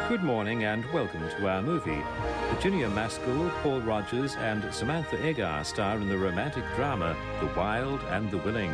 Good morning and welcome to our movie. Virginia Maskell, Paul Rogers and Samantha Eggar star in the romantic drama The Wild and the Willing.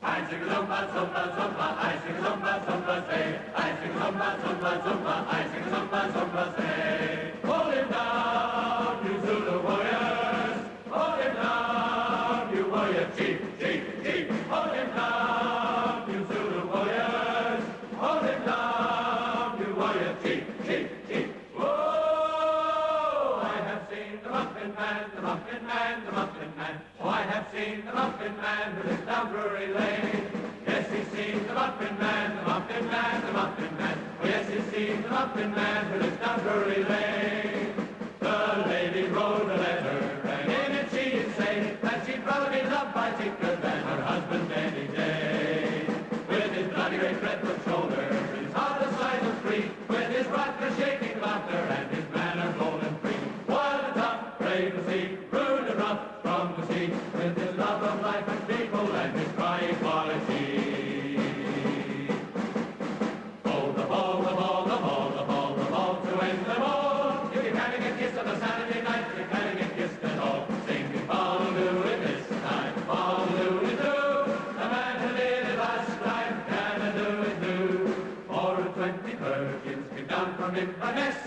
I sing zumba, zumba, zumba, I sing zumba, zumba, say. I sing zumba, zumba, zumba, I sing zumba, zumba, say. Hold him down, you Zulu warriors. Hold him down, you warrior chief, chief, chief. Hold him down, you Zulu warriors. Hold him down, you warrior chief, chief, chief. Whoa, I have seen the Muffin Man, the Muffin Man, the Muffin Man. Oh, I have seen the Muffin Man who lives down Drury Lane. Yes, he's seen the Muffin Man, the Muffin Man, the Muffin Man. Oh, yes, he's seen the Muffin Man who lives down Drury Lane. The lady wrote a letter, and in it she did say that she'd rather be loved by Tinker than her husband any day. With his bloody great redwood shoulder, his heart the size of three, with his rapture shaking laughter and his manner bold and free. Wild and tough, brave to see, rude and rough, strong to see, with his love of life and people and his high equality. Oh, the ball, the ball, the ball, the ball, the ball to end them all. If you can't get kissed on a Saturday night, you can't get kissed at all. Singing ball-a-doo it this time, ball-a-doo it do. The man who did it last time can-a-do it do. 4 and 20 virgins came down from Inverness,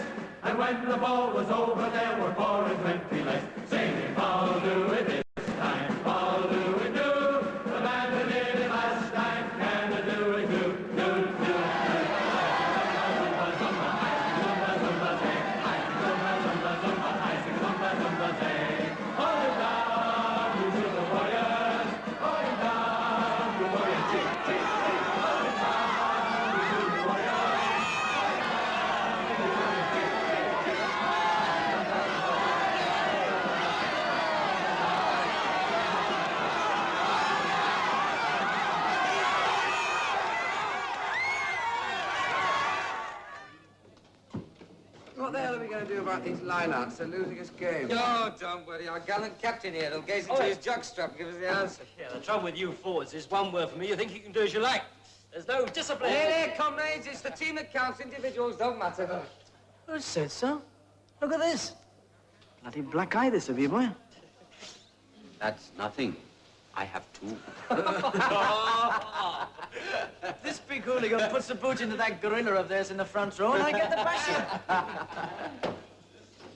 and when the ball was over, there were 4 and 20 less. Singing ball-a-doo it this time, ball-a-doo it do. The man who did it last time can-a-do it do, do, do. What the hell are we going to do about these line-outs? They're losing us games. Oh, don't worry. Our gallant captain here will gaze into his jockstrap and give us the answer. Yeah, the trouble with you forwards is one word for me, you think you can do as you like. There's no discipline. Hey, comrades, it's the team that counts. Individuals don't matter. Who said so? Look at this. Bloody black eye, this of you, boy. That's nothing. I have two. This big hooligan puts the boot into that gorilla of theirs in the front row, and I get the bashing.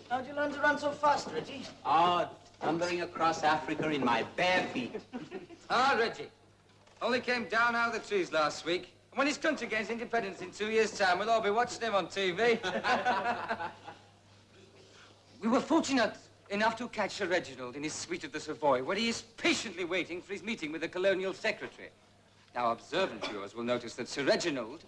How'd you learn to run so fast, Reggie? Ah, thundering across Africa in my bare feet. Ah, Reggie. Only came down out of the trees last week. And when his country gains independence in 2 years' time, we'll all be watching him on TV. We were fortunate enough to catch Sir Reginald in his suite at the Savoy, where he is patiently waiting for his meeting with the Colonial Secretary. Now, observant viewers will notice that Sir Reginald,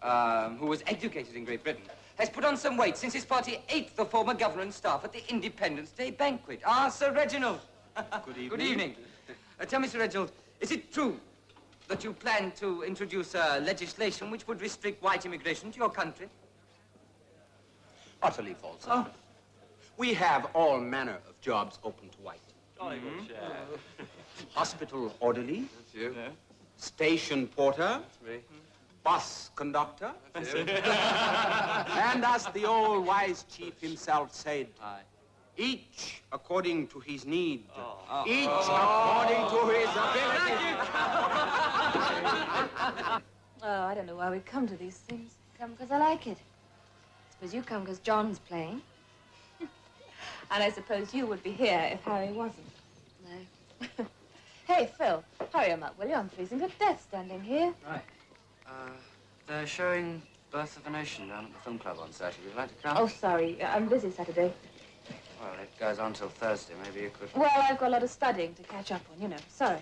who was educated in Great Britain, has put on some weight since his party ate the former governor and staff at the Independence Day banquet. Ah, Sir Reginald. Good evening. Good evening. Tell me, Sir Reginald, is it true that you plan to introduce legislation which would restrict white immigration to your country? Utterly false. Oh. We have all manner of jobs open to white. Hospital orderly. That's you. Yeah. Station porter. That's me. Bus conductor. That's you. And as the old wise chief himself said, each according to his need. Each according to his ability. Oh, I don't know why we come to these things. Come because I like it. I suppose you come because John's playing. And I suppose you would be here if Harry wasn't. No. Hey, Phil, hurry him up, will you? I'm freezing to death standing here. Right. They're showing Birth of a Nation down at the film club on Saturday. Would you like to come? Oh, sorry. I'm busy Saturday. Well, it goes on till Thursday. Maybe you could... Well, I've got a lot of studying to catch up on, you know. Sorry.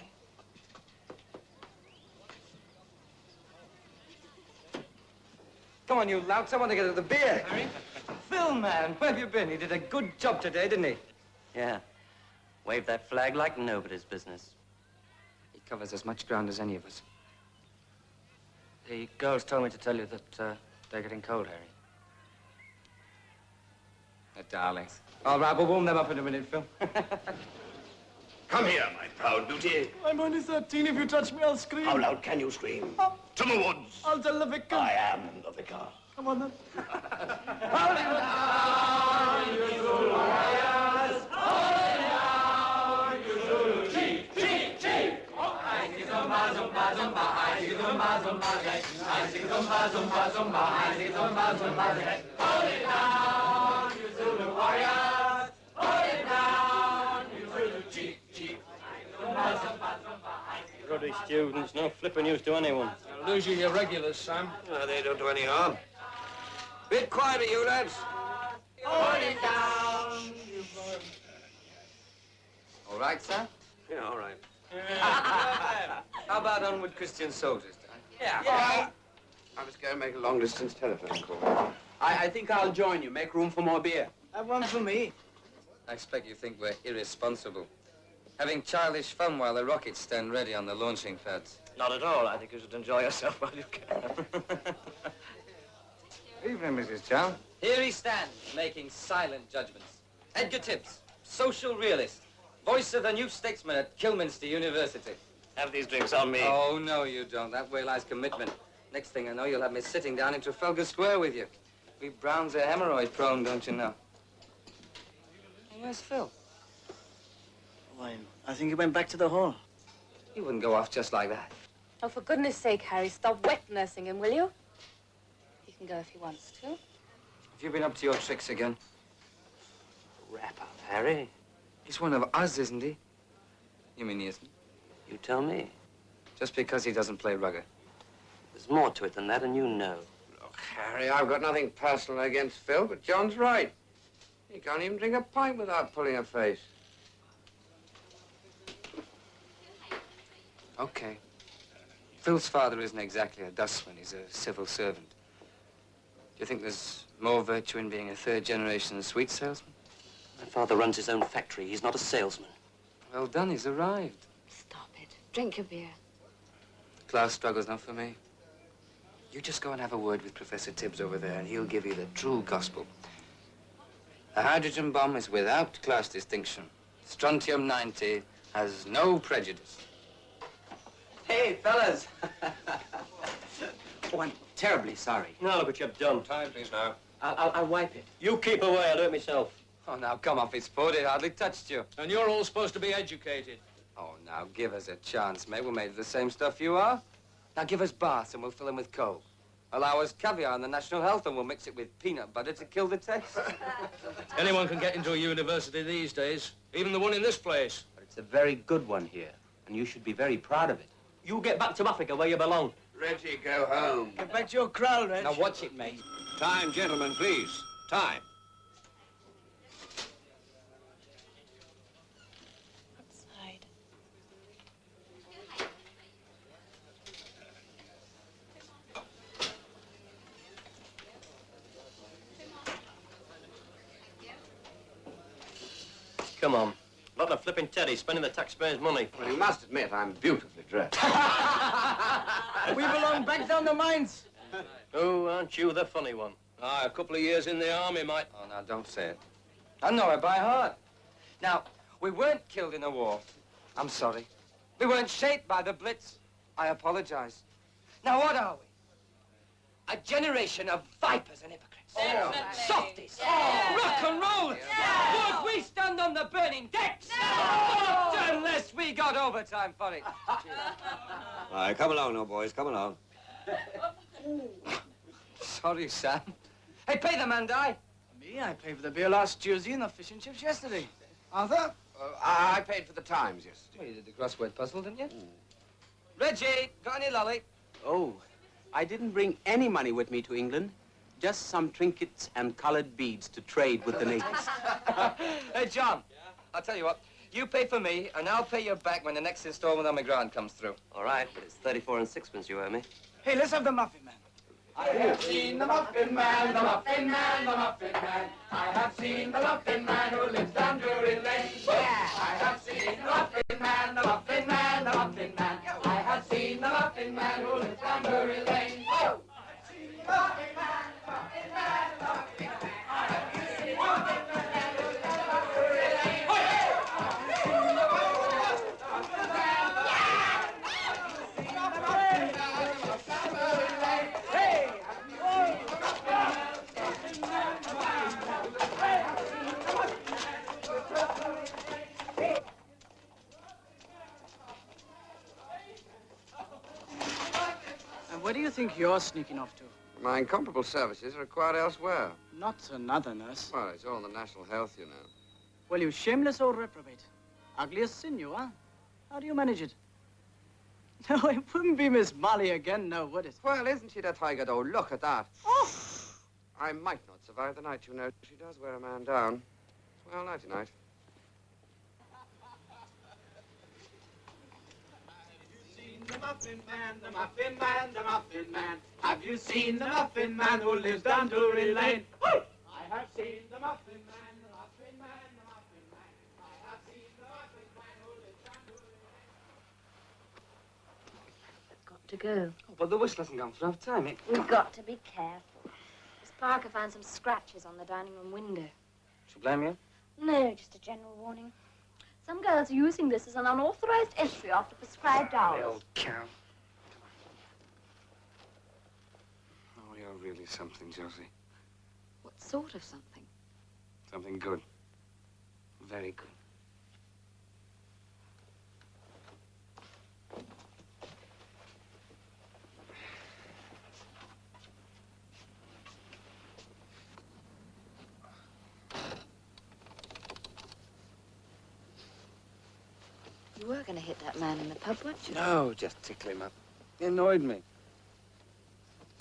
Come on, you louts. I want to get at the beer. Harry? Phil, man, where have you been? He did a good job today, didn't he? Yeah. Waved that flag like nobody's business. It covers as much ground as any of us. The girls told me to tell you that they're getting cold, Harry. They're darlings. All right, we'll warm them up in a minute, Phil. Come here, my proud beauty. I'm only 13. If you touch me, I'll scream. How loud can you scream? To the woods. I'll tell the vicar. I am the vicar. Come on, then. Ruddy students, no flipping use to anyone. You'll lose your regulars, Sam. No, they don't do any harm. Bit quieter, you lads. Hold it down. All right, sir? Yeah, all right. How about onward Christian soldiers, Dan? Yeah. I was going to make a long-distance telephone call. I think I'll join you. Make room for more beer. Have one for me. I expect you think we're irresponsible. Having childish fun while the rockets stand ready on the launching pads. Not at all. I think you should enjoy yourself while you can. Evening, Mrs. Chow. Here he stands, making silent judgments. Edgar Tibbs, social realist, voice of the new statesman at Kilminster University. Have these drinks on me. Oh, no, you don't. That way lies commitment. Next thing I know, you'll have me sitting down in Trafalgar Square with you. We Browns are hemorrhoid prone, don't you know? Where's Phil? Why, I think he went back to the hall. He wouldn't go off just like that. Oh, for goodness sake, Harry, stop wet nursing him, will you? He can go if he wants to. Have you been up to your tricks again? Wrap up, Harry. He's one of us, isn't he? You mean he isn't? You tell me. Just because he doesn't play rugger. There's more to it than that, and you know. Look, Harry, I've got nothing personal against Phil, but John's right. He can't even drink a pint without pulling a face. Okay. Phil's father isn't exactly a dustman. He's a civil servant. Do you think there's more virtue in being a third-generation sweet salesman? My father runs his own factory. He's not a salesman. Well done, he's arrived. Stop it. Drink your beer. Class struggle's not for me. You just go and have a word with Professor Tibbs over there, and he'll give you the true gospel. A hydrogen bomb is without class distinction. Strontium-90 has no prejudice. Hey, fellas. Oh, I'm terribly sorry. Now look what you've done. Time, please, now. I'll wipe it. You keep away. I'll do it myself. Oh, now, come off his foot. It hardly touched you. And you're all supposed to be educated. Oh, now, give us a chance, mate. We're made of the same stuff you are. Now, give us baths and we'll fill them with coal. Allow us caviar and the national health and we'll mix it with peanut butter to kill the taste. Anyone can get into a university these days, even the one in this place. But it's a very good one here, and you should be very proud of it. You get back to Africa where you belong. Reggie, go home. Get back to your crowd, Reg. Now, watch it, mate. Time, gentlemen, please. Time. Outside. Come on. Lot of flipping teddy, spending the taxpayers' money. Well, you must admit I'm beautifully dressed. We belong back down the mines. Oh, aren't you the funny one? A couple of years in the army might... Oh, now, don't say it. I know it by heart. Now, we weren't killed in a war. I'm sorry. We weren't shaped by the Blitz. I apologize. Now, what are we? A generation of vipers and hypocrites. Softies. Rock and roll. Would we stand on the burning decks? Not unless we got overtime for it. All right, come along now, boys, come along. Sorry, Sam. Hey, pay the man, die. Me, I paid for the beer last Tuesday and the fish and chips yesterday. Arthur? I paid for the Times yesterday. Well, you did the crossword puzzle, didn't you? Reggie, got any lolly? Oh, I didn't bring any money with me to England. Just some trinkets and colored beads to trade with the natives. Hey, John, I'll tell you what. You pay for me, and I'll pay you back when the next installment on my grant comes through. All right, but it's 34 and sixpence you owe me. Hey, let's have the muffin man. I have seen the Muffin Man, the Muffin Man, the Muffin Man. I have seen the Muffin Man who lives down Drury Lane. I have seen the Muffin Man, the Muffin Man, the Muffin Man. Muffin Man who lives down Drury Lane. Oh! I've seen the Muffin Man, the Muffin Man, the Muffin Man. I have seen the Muffin Man who lives down Drury Lane. Oh, yeah! I've seen the Muffin Man, the Muffin Man, the Muffin Man. I've seen the Muffin Man who lives down Drury Lane. Hey! Have you seen the Muffin Man, the Muffin Man, the Muffin Man? Hey! Have you seen the Muffin Man who lives down Drury Lane? And where do you think you're sneaking off to? My incomparable services are required elsewhere. Not another nurse. Well, it's all in the national health, you know. Well, you shameless old reprobate. Ugly as sin, you are. How do you manage it? No, it wouldn't be Miss Molly again, no, would it? Well, isn't she the tiger, though? Look at that. Oh! I might not survive the night, you know. She does wear a man down. Well, nighty-night. The Muffin Man, the Muffin Man, the Muffin Man. Have you seen the Muffin Man who lives down Drury Lane? I have seen the Muffin Man, the Muffin Man, the Muffin Man. I have seen the Muffin Man who lives down Drury Lane. I've got to go. Oh, but the whistle hasn't gone for enough time. We've got to be careful. Miss Parker found some scratches on the dining room window. She'll blame you? No, just a general warning. Some girls are using this as an unauthorized entry after prescribed hours. The old cow. Oh, you're really something, Josie. What sort of something? Something good. Very good. You were going to hit that man in the pub, weren't you? No, just tickle him up. He annoyed me.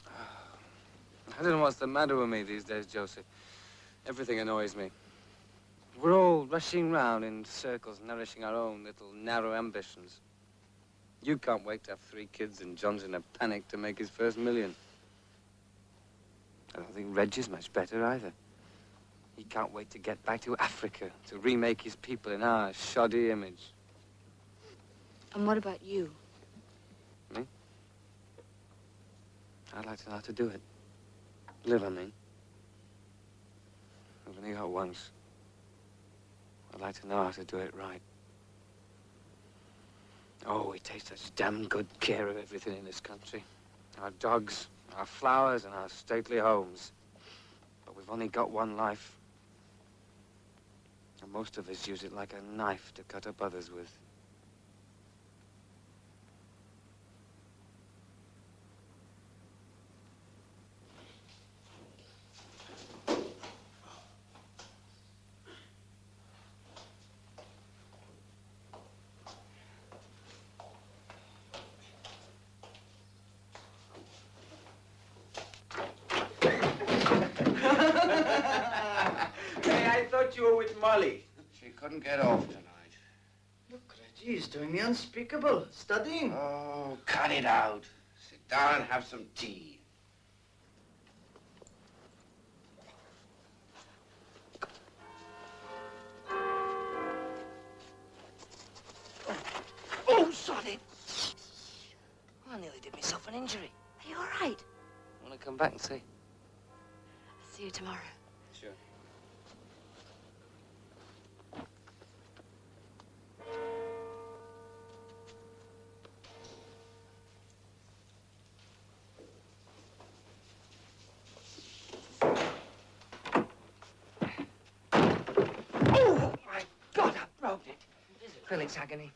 I don't know what's the matter with me these days, Josie. Everything annoys me. We're all rushing round in circles, nourishing our own little narrow ambitions. You can't wait to have 3 kids, and John's in a panic to make his first million. I don't think Reg is much better either. He can't wait to get back to Africa, to remake his people in our shoddy image. And what about you? Me? I'd like to know how to do it. Live, I mean. I've only got once. I'd like to know how to do it right. Oh, we take such damn good care of everything in this country. Our dogs, our flowers, and our stately homes. But we've only got one life. And most of us use it like a knife to cut up others with. Hey, I thought you were with Molly. She couldn't get off tonight. Look, Reggie, he's doing the unspeakable. Studying. Oh, cut it out. Sit down and have some tea. Oh, sorry. I nearly did myself an injury. Are you all right? Want to come back and see? I'll see you tomorrow. Sure. Oh, my God, I broke it. Acrylic's agony.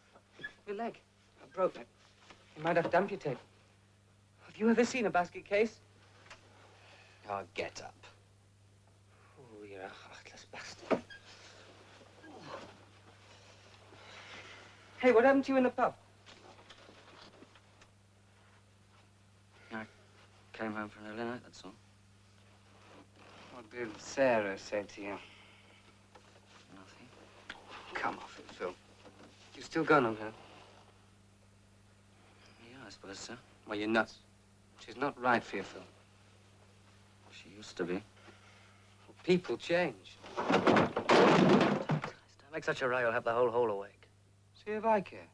Your leg. I broke it. You might have to amputate. Have you ever seen a basket case? Oh, get up. Oh, you're a heartless bastard. Hey, what happened to you in the pub? I came home from an early night, that's all. What did Sarah say to you? Nothing. Come off it, Phil. You still got him, huh? Yeah, I suppose so. Well, you're nuts. She's not right for you, Phil. She used to be. Well, people change. Don't make such a row, you'll have the whole hole awake. See if I care.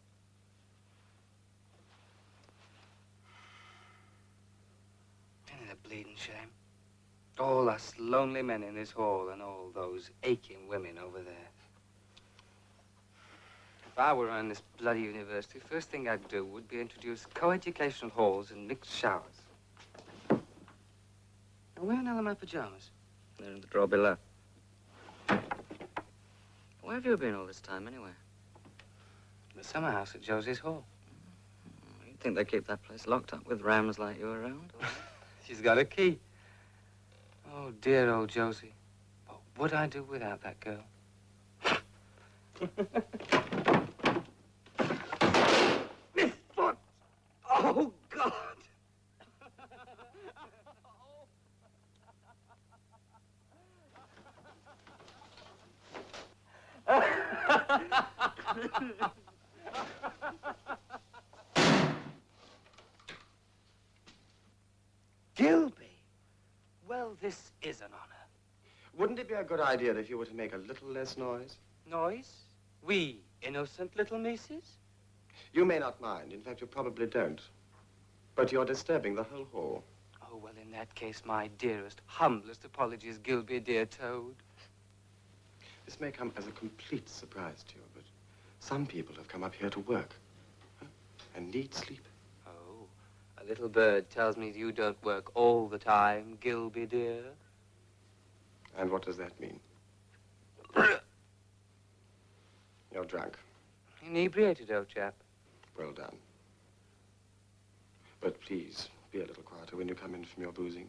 bleeding shame. All us lonely men in this hall and all those aching women over there. If I were running this bloody university, first thing I'd do would be introduce co-educational halls and mixed showers. Now, where in hell are my pajamas? They're in the drawer below. Where have you been all this time, anyway? The summer house at Josie's Hall. You'd think they keep that place locked up with rams like you around? She's got a key. Oh, dear old Josie. What would I do without that girl? Miss Foot! Oh, God! Gilby. Well, this is an honor. Wouldn't it be a good idea if you were to make a little less noise? Noise? We innocent little misses? You may not mind. In fact, you probably don't. But you're disturbing the whole hall. Oh, well, in that case, my dearest, humblest apologies, Gilby, dear Toad. This may come as a complete surprise to you, but some people have come up here to work and need sleep. Oh, a little bird tells me you don't work all the time, Gilby, dear. And what does that mean? You're drunk. Inebriated, old chap. Well done. But please, be a little quieter when you come in from your boozing.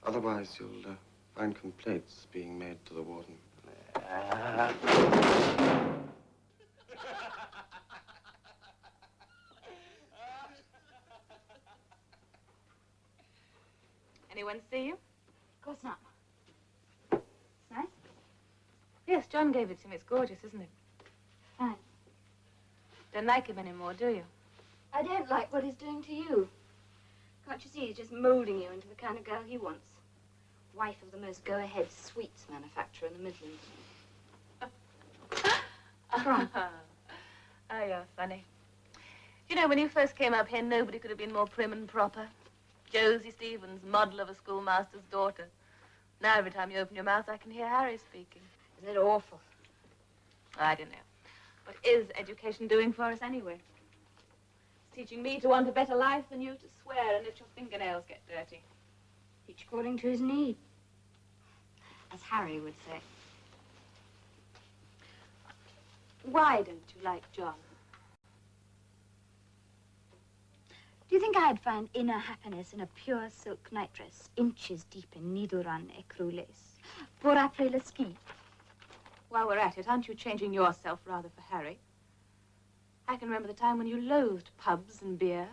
Otherwise, you'll find complaints being made to the warden. Anyone see you? Of course not. It's nice. Yes, John gave it to me. It's gorgeous, isn't it? Fine. Don't like him anymore, do you? I don't like what he's doing to you. Can't you see he's just molding you into the kind of girl he wants? Wife of the most go-ahead sweets manufacturer in the Midlands. What's wrong? Oh, you're funny. You know, when you first came up here, nobody could have been more prim and proper. Josie Stevens, model of a schoolmaster's daughter. Now, every time you open your mouth, I can hear Harry speaking. Isn't it awful? I don't know. What is education doing for us anyway? It's teaching me to want a better life than you to swear and let your fingernails get dirty. Each according to his need. As Harry would say. Why don't you like John? Do you think I'd find inner happiness in a pure silk nightdress, inches deep in needle-run ecru lace? Pour après le ski. While we're at it, aren't you changing yourself rather for Harry? I can remember the time when you loathed pubs and beer.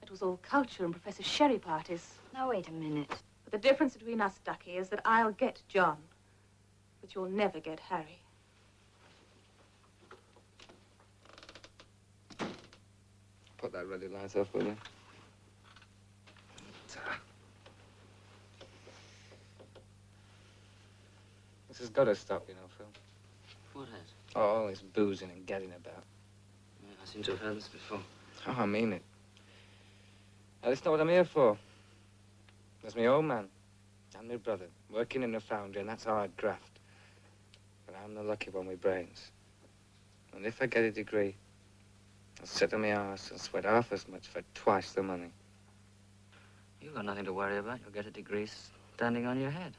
It was all culture and Professor Sherry parties. Now, wait a minute. But the difference between us, Ducky, is that I'll get John, but you'll never get Harry. Put that ruddy light off, will you? This has got to stop, you know, Phil. What has? Oh, all this boozing and getting about. Yeah, I seem to have heard this before. Oh, I mean it. Now, that's not what I'm here for. There's my old man and my brother working in a foundry, and that's hard graft. But I'm the lucky one with brains. And if I get a degree, I'll sit on my arse and sweat half as much for twice the money. You've got nothing to worry about. You'll get a degree standing on your head.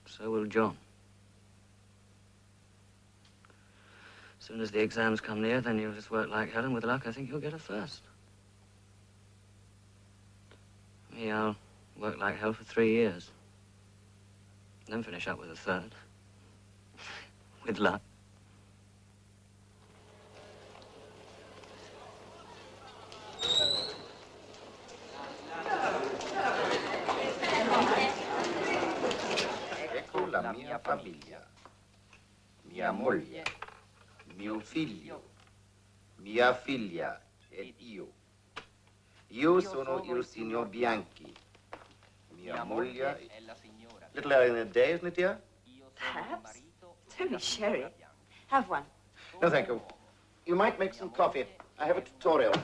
So will John. As soon as the exams come near, then you'll just work like hell, and with luck, I think you'll get a first. Me, I'll work like hell for 3 years. Then finish up with a third. With luck. Ecco la mia famiglia, mia moglie, mio figlio, mia figlia ed io. Io sono il signor Bianchi. Mia moglie è la signora. Little early in the day, isn't it, dear? Perhaps. It's only sherry. Have one. No, thank you. You might make some coffee. I have a tutorial.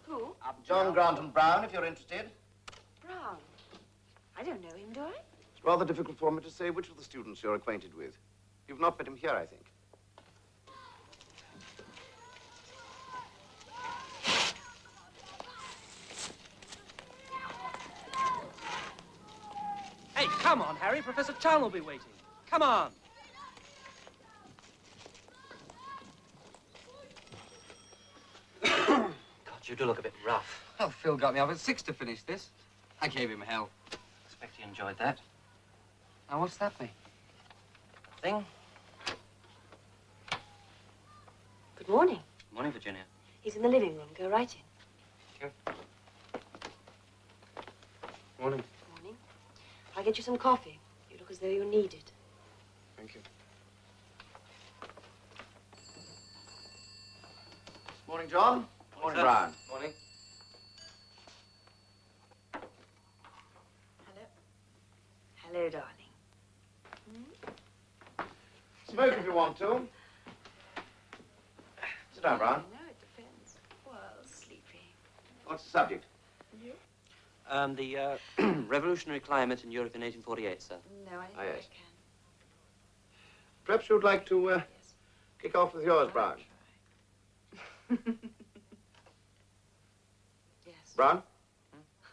Who? John Granton Brown, if you're interested. Brown? I don't know him, do I? It's rather difficult for me to say which of the students you're acquainted with. You've not met him here, I think. Hey, come on, Harry. Professor Chan will be waiting. Come on. God, you do look a bit rough. Well, Phil got me up at 6 to finish this. I gave him hell. Expect he enjoyed that. Now, what's that mean? Thing? Good morning. Morning, Virginia. He's in the living room. Go right in. Sure. Morning. Morning. I'll get you some coffee. You look as though you need it. Thank you. Morning, John. Morning, sir. Brown. Morning. Hello. Hello, darling. Smoke if you want to. Sit down, Brown. No, it depends. Well, sleepy. What's the subject? You? The revolutionary climate in Europe in 1848, sir. No, I think Ah, I yes. can. Perhaps you'd like to kick off with yours, Brown. Yes. Brown?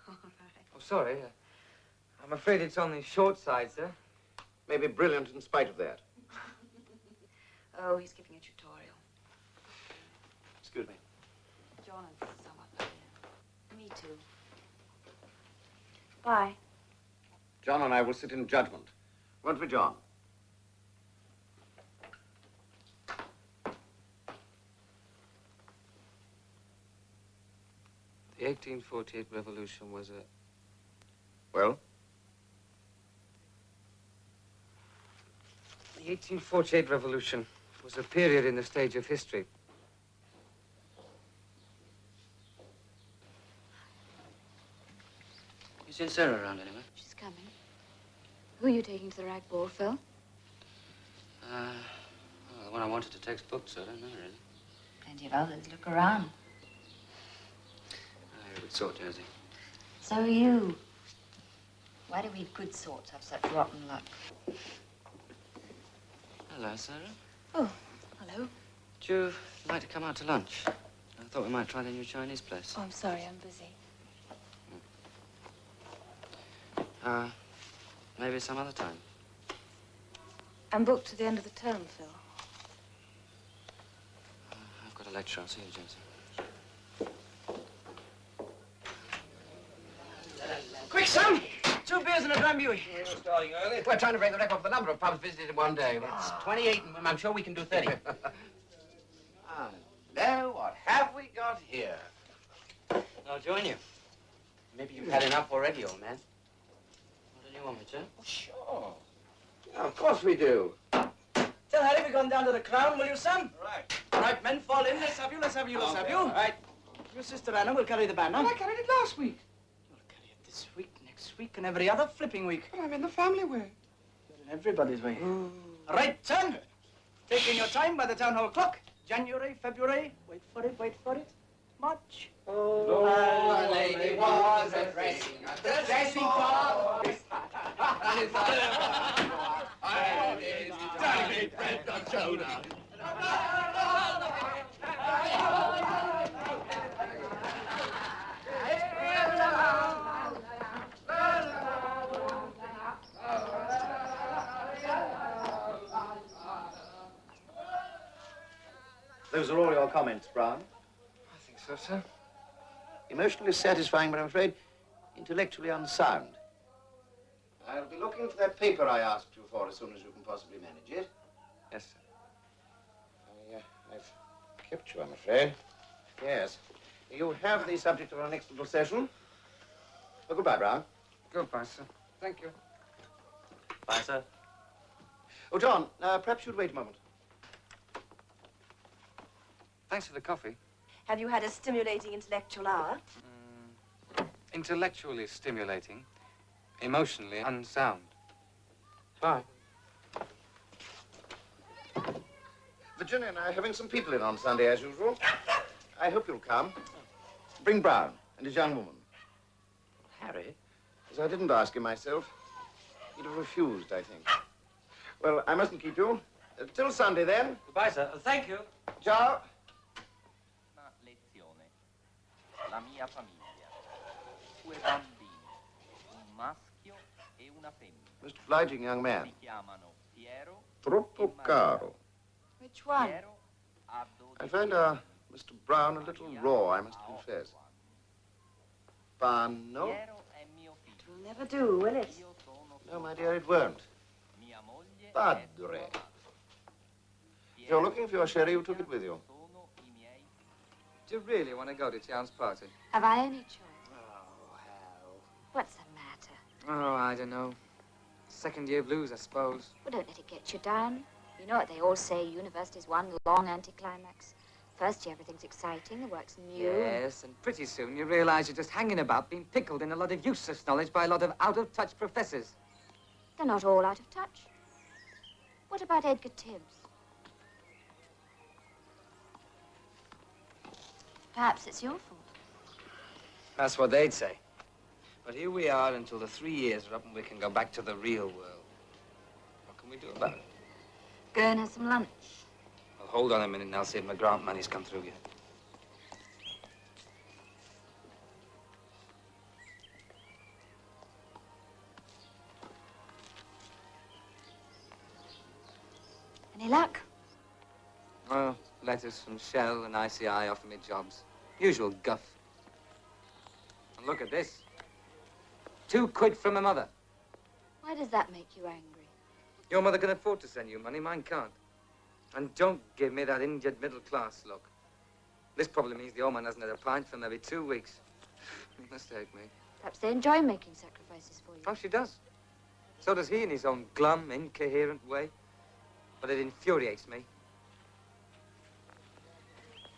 All right. Oh, sorry. I'm afraid it's on the short side, sir. Maybe brilliant in spite of that. Oh, he's giving a tutorial. Excuse me. John and some other. Me too. Bye. John and I will sit in judgment. Won't we, John? The 1848 revolution was a... Well? The 1848 revolution was a period in the stage of history. You seen Sarah around anyway? She's coming. Who are you taking to the rag ball, Phil? Well, the one I wanted to text booked, so I don't know, really. Plenty of others. Look around. You're a good sort, Josie. So are you. Why do we good sorts have such rotten luck? Hello, Sarah. Oh, hello. Would you like to come out to lunch? I thought we might try the new Chinese place. Oh, I'm sorry, I'm busy. Maybe some other time. I'm booked to the end of the term, Phil. I've got a lecture. I'll see you, Josie. Quick, son! 2 beers and a drambuie. We're starting early. We're trying to break the record for the number of pubs visited in one day. It's 28, and I'm sure we can do 30. Now, what have we got here? I'll join you. Maybe you've had enough already, old man. What do you want me to? Oh, sure. Yeah, of course we do. Tell Harry we've gone down to the Crown, will you, son? Right. All right, men, fall in. Let's have you, let's have you, let's have you. All right. Your sister Anna will carry the banner. I carried it last week. You'll carry it this week, next week, and every other flipping week. But I'm in the family way. You're in everybody's way. All right, son. Taking your time by the town hall clock. January, February. Wait for it, wait for it. March. Oh, a lady was a dressing at the dressing bar. David Brett on shoulder. Those are all your comments, Brown. I think so, sir. Emotionally satisfying, but I'm afraid intellectually unsound. I'll be looking for that paper I asked you for as soon as you can possibly manage it. Yes, sir. I've kept you, I'm afraid. Yes. You have the subject of our next little session. Well, goodbye, Brown. Goodbye, sir. Thank you. Bye, sir. Oh, John, perhaps you'd wait a moment. Thanks for the coffee. Have you had a stimulating intellectual hour? Intellectually stimulating, emotionally unsound. Bye. Virginia and I are having some people in on Sunday, as usual. I hope you'll come. Bring Brown. And his young woman? Harry? As I didn't ask him myself. He'd have refused, I think. Well, I mustn't keep you. Till Sunday, then. Goodbye, sir. Thank you. Ciao. Una lezione. La mia famiglia. 2 bambini. Un maschio e una femmina. Most obliging young man. Si chiamano Piero. Troppo caro. Which one? Piero ha 12 I find Mr. Brown a little raw, I must confess. Panno? Piero è mio figlio. It'll never do, will it? Io sono No, my dear, it won't. mia moglie. Padre. If you're looking for your sherry, you took it with you. Sono i miei. Do you really want to go to Tian's party? Have I any choice? Oh, hell. What's the matter? Oh, I don't know. Second-year blues, I suppose. Well, don't let it get you down. You know what they all say, university's one long anticlimax. First year, everything's exciting, the work's new. Yes, and pretty soon you realize you're just hanging about, being pickled in a lot of useless knowledge by a lot of out-of-touch professors. They're not all out of touch. What about Edgar Tibbs? Perhaps it's your fault. That's what they'd say. But here we are until the 3 years are up and we can go back to the real world. What can we do about it? Go and have some lunch. Well, hold on a minute and I'll see if my grant money's come through yet. Any luck? Well, letters from Shell and ICI offer me jobs. Usual guff. And look at this. 2 quid from my mother. Why does that make you angry? Your mother can afford to send you money, mine can't. And don't give me that injured middle-class look. This probably means the old man hasn't had a pint for maybe 2 weeks. You must hate me. Perhaps they enjoy making sacrifices for you. Oh, she does. So does he in his own glum, incoherent way. But it infuriates me.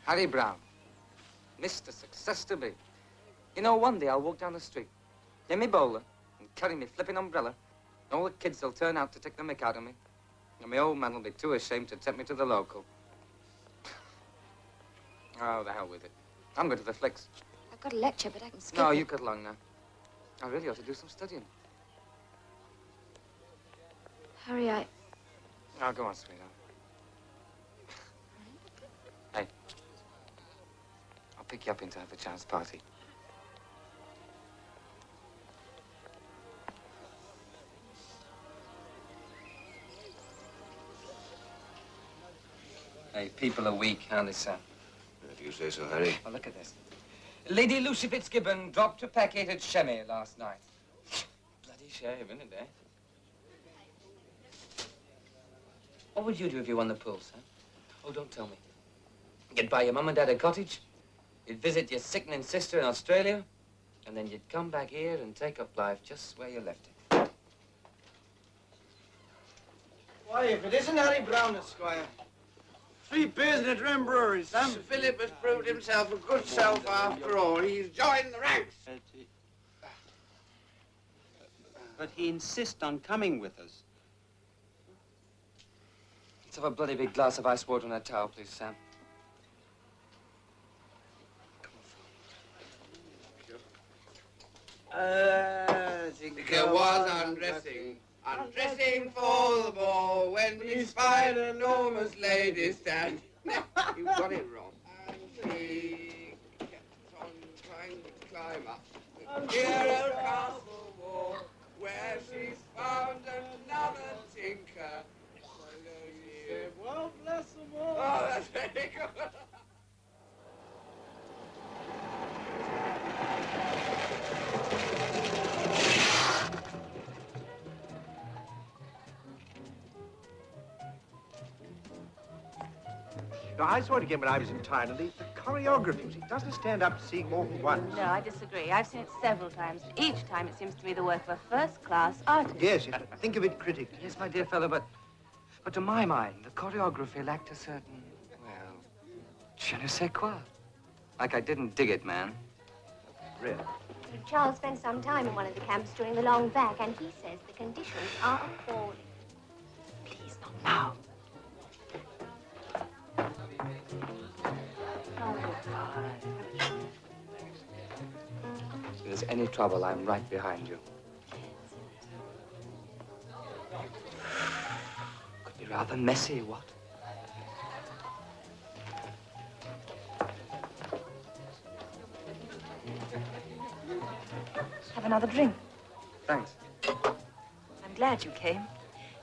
Harry Brown. Mr. Success to be. You know, one day I'll walk down the street, get me bowler, and carry me flipping umbrella, and all the kids will turn out to take the mick out of me. And my old man will be too ashamed to take me to the local. Oh, the hell with it. I'm going to the flicks. I've got a lecture, but I can skip No, it. you cut along now. I really ought to do some studying. Harry, Oh, go on, sweetheart. Hey. I'll pick you up in time for Child's party. Hey, people are weak, aren't they, Sam? If you say so, Harry. Oh, look at this. Lady Lucy Fitzgibbon dropped a packet at Shemmy last night. Bloody shame, isn't it, eh? What would you do if you won the pool, Sam? Oh, don't tell me. You'd buy your mum and dad a cottage, you'd visit your sickening sister in Australia, and then you'd come back here and take up life just where you left it. Why, if it isn't Harry Brown, Esquire. 3 beers in a Drum Brewery, Sam. Sir Philip has proved himself a good self after all. He's joined the ranks. But he insists on coming with us. Let's have a bloody big glass of ice water and a towel, please, Sam. Dicker was undressing for the ball when he spied an enormous lady standing. You got it wrong. And he kept on trying to climb up the hero castle wall, where she's found another tinker. Well, bless them all. Oh, that's very good. Now, I saw it again when I was in Thailand. The choreography, it doesn't stand up to seeing more than once. No, I disagree. I've seen it several times. Each time it seems to be the work of a first-class artist. Yes, think of it critically. Yes, my dear fellow, but to my mind, the choreography lacked a certain, well, je ne sais quoi. Like I didn't dig it, man. Really? Charles spent some time in one of the camps during the long vac, and he says the conditions are appalling. Please, not now. any trouble, I'm right behind you. Could be rather messy, what? Have another drink. Thanks. I'm glad you came.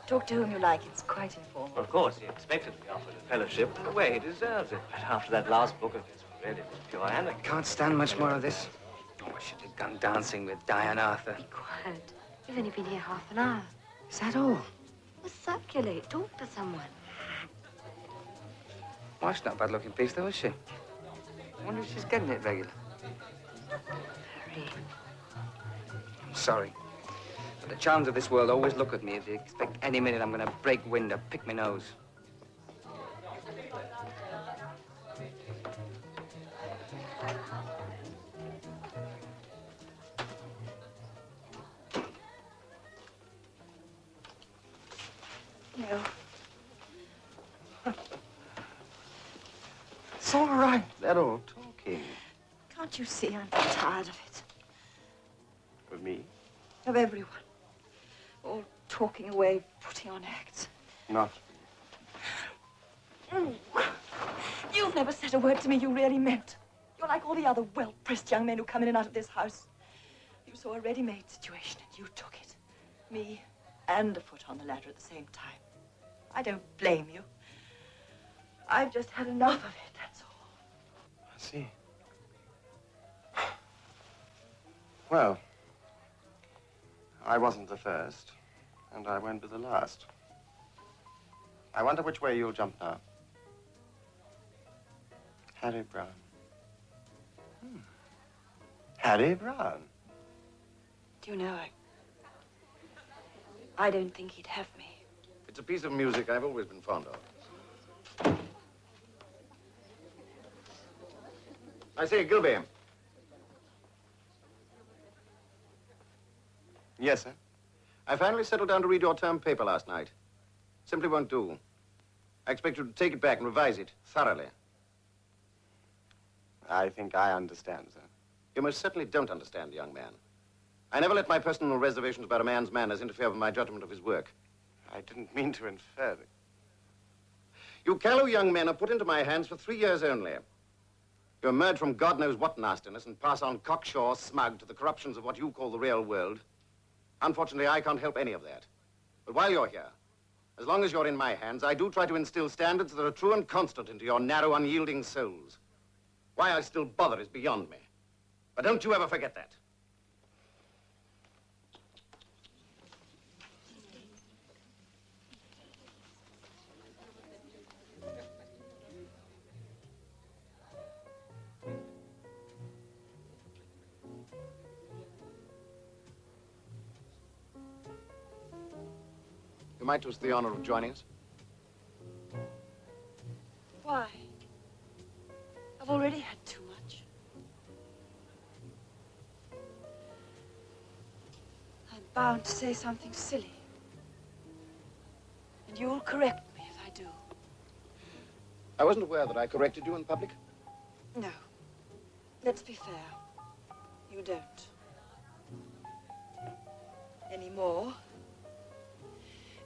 Talk to whom you like. It's quite informal. Of course, he expected to be offered a fellowship in the way he deserves it. But after that last book of his, really was pure anarchy. Can't stand much more of this. Oh, I should have gone dancing with Diane Arthur. Be quiet. You've only been here half an hour. Is that all? Well, circulate. Talk to someone. Well, she's not a bad-looking piece, though, is she? I wonder if she's getting it regular. Hurry. I'm sorry. But the charms of this world always look at me as they expect any minute I'm going to break wind or pick my nose. No. It's all right, that all talking. Can't you see I'm tired of it? Of me? Of everyone. All talking away, putting on acts. Not. You've never said a word to me you really meant. You're like all the other well-pressed young men who come in and out of this house. You saw a ready-made situation and you took it. Me and a foot on the ladder at the same time. I don't blame you. I've just had enough of it, that's all. I see. Well, I wasn't the first, and I won't be the last. I wonder which way you'll jump now. Harry Brown. Harry Brown. Do you know, I don't think he'd have me. It's a piece of music I've always been fond of. I say, Gilby. Yes, sir? I finally settled down to read your term paper last night. Simply won't do. I expect you to take it back and revise it thoroughly. I think I understand, sir. You most certainly don't understand, young man. I never let my personal reservations about a man's manners interfere with my judgment of his work. I didn't mean to infer that. You callow young men are put into my hands for 3 years only. You emerge from God knows what nastiness and pass on cocksure, smug to the corruptions of what you call the real world. Unfortunately, I can't help any of that. But while you're here, as long as you're in my hands, I do try to instill standards that are true and constant into your narrow, unyielding souls. Why I still bother is beyond me. But don't you ever forget that. You might do us the honor of joining us. Why? I've already had too much. I'm bound to say something silly. And you'll correct me if I do. I wasn't aware that I corrected you in public. No. Let's be fair. You don't. Anymore.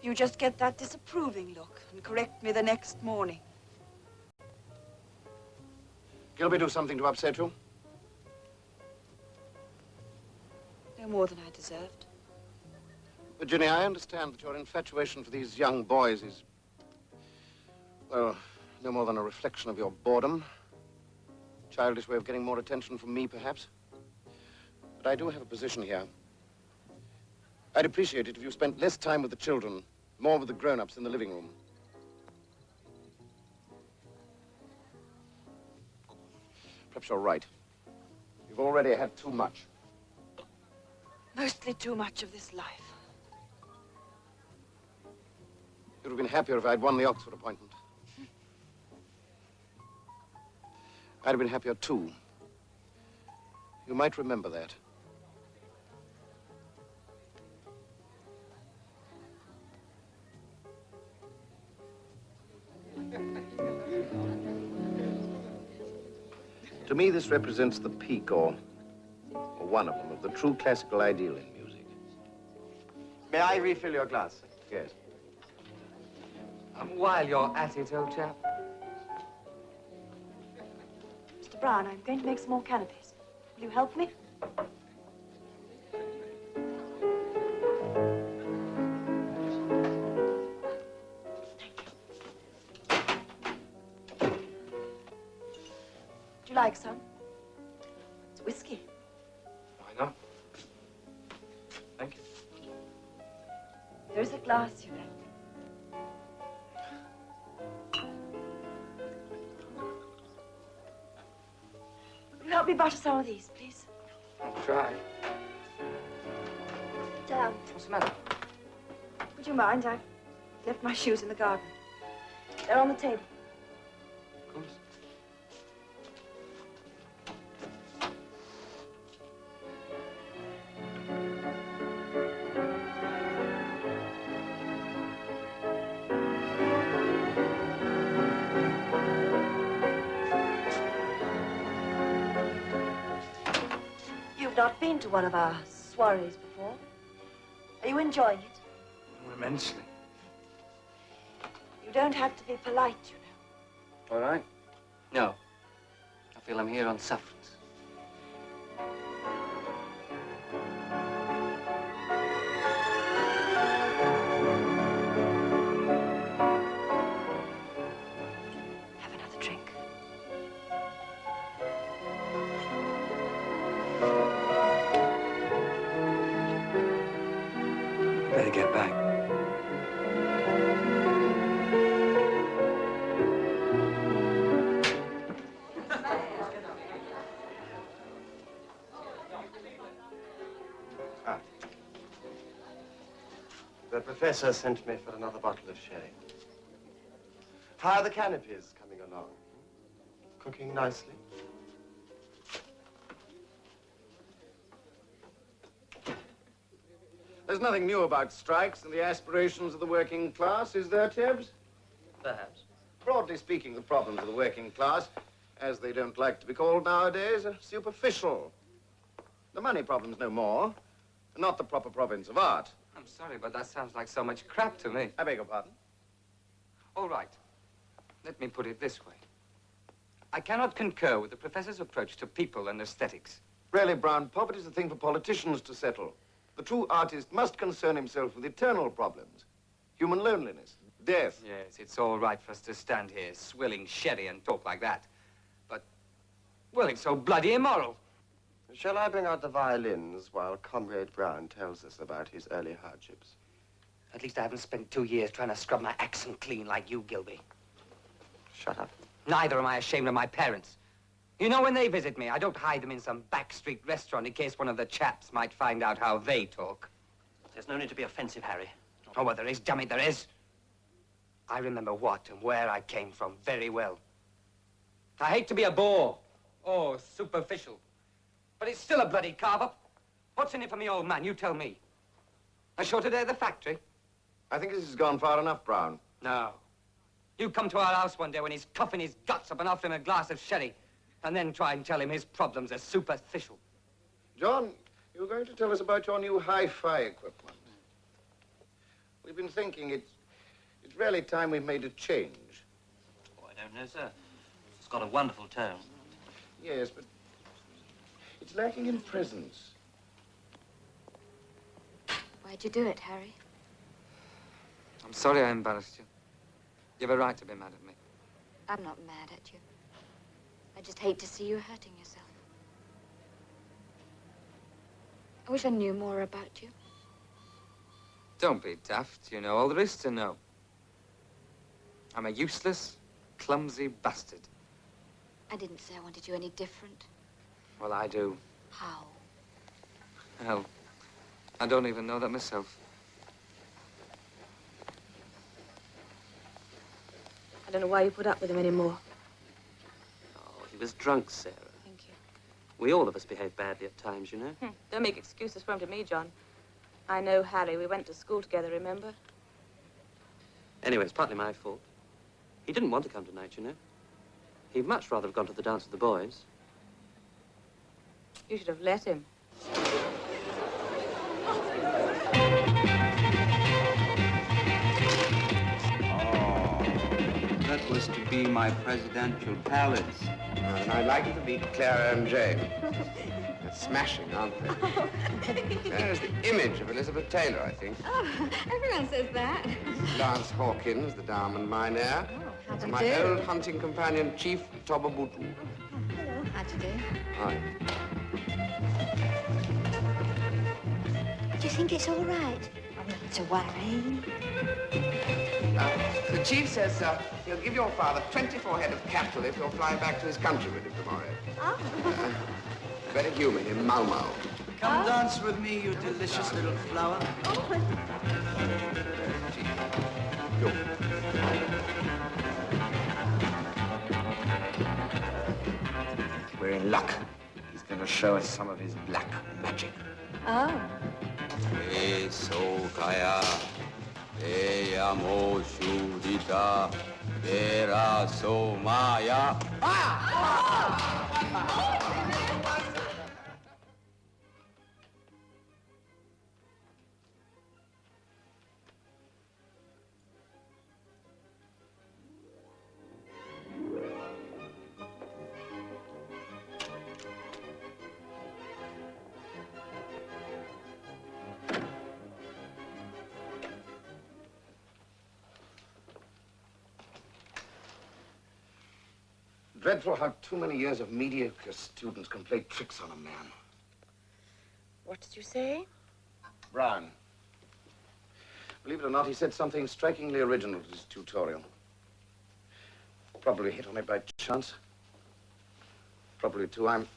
You just get that disapproving look and correct me the next morning. Gilby do something to upset you? No more than I deserved. Virginia, I understand that your infatuation for these young boys is, well, no more than a reflection of your boredom. Childish way of getting more attention from me, perhaps. But I do have a position here. I'd appreciate it if you spent less time with the children, more with the grown-ups in the living room. Perhaps you're right. You've already had too much. Mostly too much of this life. You'd have been happier if I'd won the Oxford appointment. I'd have been happier, too. You might remember that. To me, this represents the peak or or one of them, of the true classical ideal in music. May I refill your glass? Yes. While you're at it, old chap. Mr. Brown, I'm going to make some more canapes. Will you help me? Would you like some? It's whiskey. Why not? Thank you. There is a glass, you know. Will you help me butter some of these, please? I'll try. Down. What's the matter? Would you mind? I've left my shoes in the garden. They're on the table. Of course. You've not been to one of our soirees before. Are you enjoying it? Oh, immensely. You don't have to be polite, you know. All right. No. I feel I'm here on sufferance. Have another drink. Better get back. The professor sent me for another bottle of sherry. How are the canopies coming along? Cooking nicely? There's nothing new about strikes and the aspirations of the working class, is there, Tibbs? Perhaps. Broadly speaking, the problems of the working class, as they don't like to be called nowadays, are superficial. The money problem's no more, not the proper province of art. I'm sorry, but that sounds like so much crap to me. I beg your pardon? All right. Let me put it this way. I cannot concur with the professor's approach to people and aesthetics. Really, Brown, poverty's a thing for politicians to settle. The true artist must concern himself with eternal problems. Human loneliness, death. Yes, it's all right for us to stand here swilling sherry and talk like that. But, well, it's so bloody immoral. Shall I bring out the violins while Comrade Brown tells us about his early hardships? At least I haven't spent 2 years trying to scrub my accent clean like you, Gilby. Shut up. Neither am I ashamed of my parents. You know, when they visit me, I don't hide them in some backstreet restaurant in case one of the chaps might find out how they talk. There's no need to be offensive, Harry. Oh, well, there is, damn it, there is. I remember what and where I came from very well. I hate to be a bore or superficial, but it's still a bloody carve-up. What's in it for me, old man? You tell me. A show today at the factory? I think this has gone far enough, Brown. No. You come to our house one day when he's coughing his guts up and offer him a glass of sherry, and then try and tell him his problems are superficial. John, you were going to tell us about your new hi-fi equipment. We've been thinking it's really time we made a change. Oh, I don't know, sir. It's got a wonderful tone. Yes, but it's lacking in presence. Why'd you do it, Harry? I'm sorry I embarrassed you. You have a right to be mad at me. I'm not mad at you. I just hate to see you hurting yourself. I wish I knew more about you. Don't be daft. You know all there is to know. I'm a useless, clumsy bastard. I didn't say I wanted you any different. Well, I do. How? Hell, I don't even know that myself. I don't know why you put up with him anymore. Oh, he was drunk, Sarah. Thank you. We all of us behave badly at times, you know. Don't make excuses for him to me, John. I know Harry. We went to school together, remember? Anyway, it's partly my fault. He didn't want to come tonight, you know. He'd much rather have gone to the dance with the boys. You should have let him. That was to be my presidential palace. And I'd like it to be Clara and Jane. They're smashing, aren't they? There's the image of Elizabeth Taylor, I think. Oh, everyone says that. Lance Hawkins, the diamond miner. How do you My do? old hunting companion, Chief Tobabutu. Hello, how do you do? Hi. Do you think it's all right? I'm not to worry. The chief says he'll give your father 24 head of cattle if you'll fly back to his country with him tomorrow. Oh. Very human in Mau Mau. Come dance with me, you delicious little flower. We're in luck. He's going to show us some of his black magic. Oh. Eso kaya, amo shudita, era so maya. Dreadful how too many years of mediocre students can play tricks on a man. What did you say? Brown. Believe it or not, he said something strikingly original to his tutorial. Probably hit on it by chance. Probably, too, I'm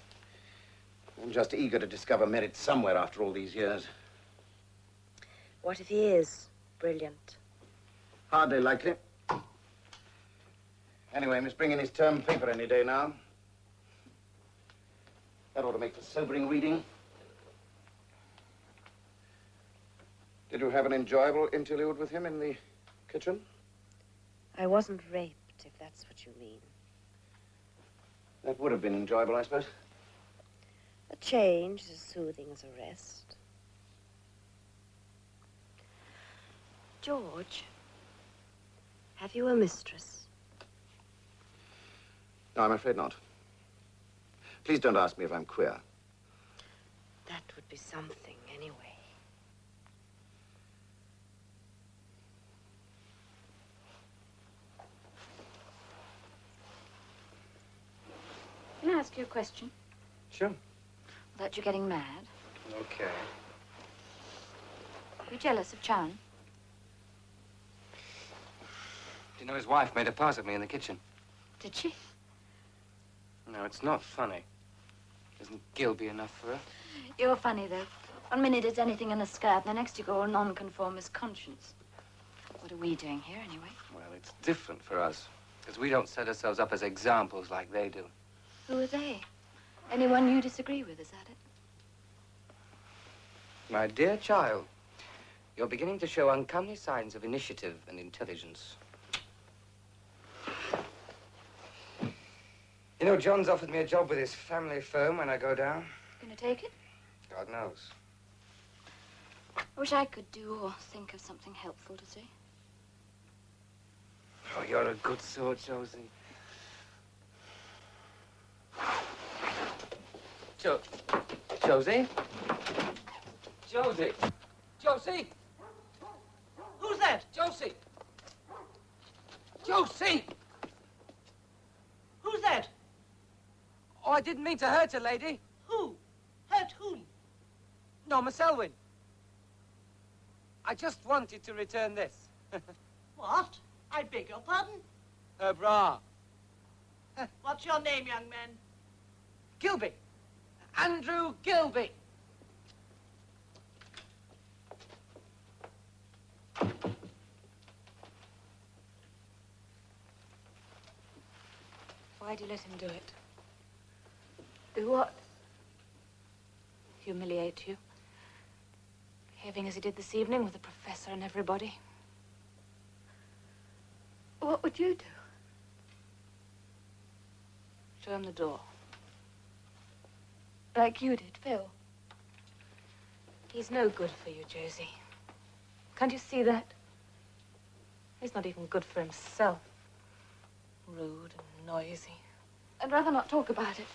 just eager to discover merit somewhere after all these years. What if he is brilliant? Hardly likely. Anyway, Miss bringing his term paper any day now. That ought to make for sobering reading. Did you have an enjoyable interlude with him in the kitchen? I wasn't raped, if that's what you mean. That would have been enjoyable, I suppose. A change is as soothing as a rest. George, have you a mistress? No, I'm afraid not. Please don't ask me if I'm queer. That would be something, anyway. Can I ask you a question? Sure. That you're getting mad? Okay. You jealous of Chan? Do you know his wife made a pass at me in the kitchen? Did she? No, it's not funny. Isn't Gilby enough for her? You're funny, though. One minute it's anything in a skirt, and the next you go all nonconformist conscience. What are we doing here, anyway? Well, it's different for us, because we don't set ourselves up as examples like they do. Who are they? Anyone you disagree with, is that it? My dear child, you're beginning to show uncanny signs of initiative and intelligence. You know, John's offered me a job with his family firm when I go down. Gonna take it? God knows. I wish I could do or think of something helpful to say. Oh, you're a good sort, Josie. Josie? Josie? Josie? Who's that? Josie? Josie! Who's that? Oh, I didn't mean to hurt you, lady. Who? Hurt whom? Norma Selwyn. I just wanted to return this. What? I beg your pardon? Her bra. What's your name, young man? Gilby. Andrew Gilby. Why'd you let him do it? Do what? Humiliate you. Behaving as he did this evening with the professor and everybody. What would you do? Show him the door. Like you did, Phil. He's no good for you, Josie. Can't you see that? He's not even good for himself. Rude and noisy. I'd rather not talk about it.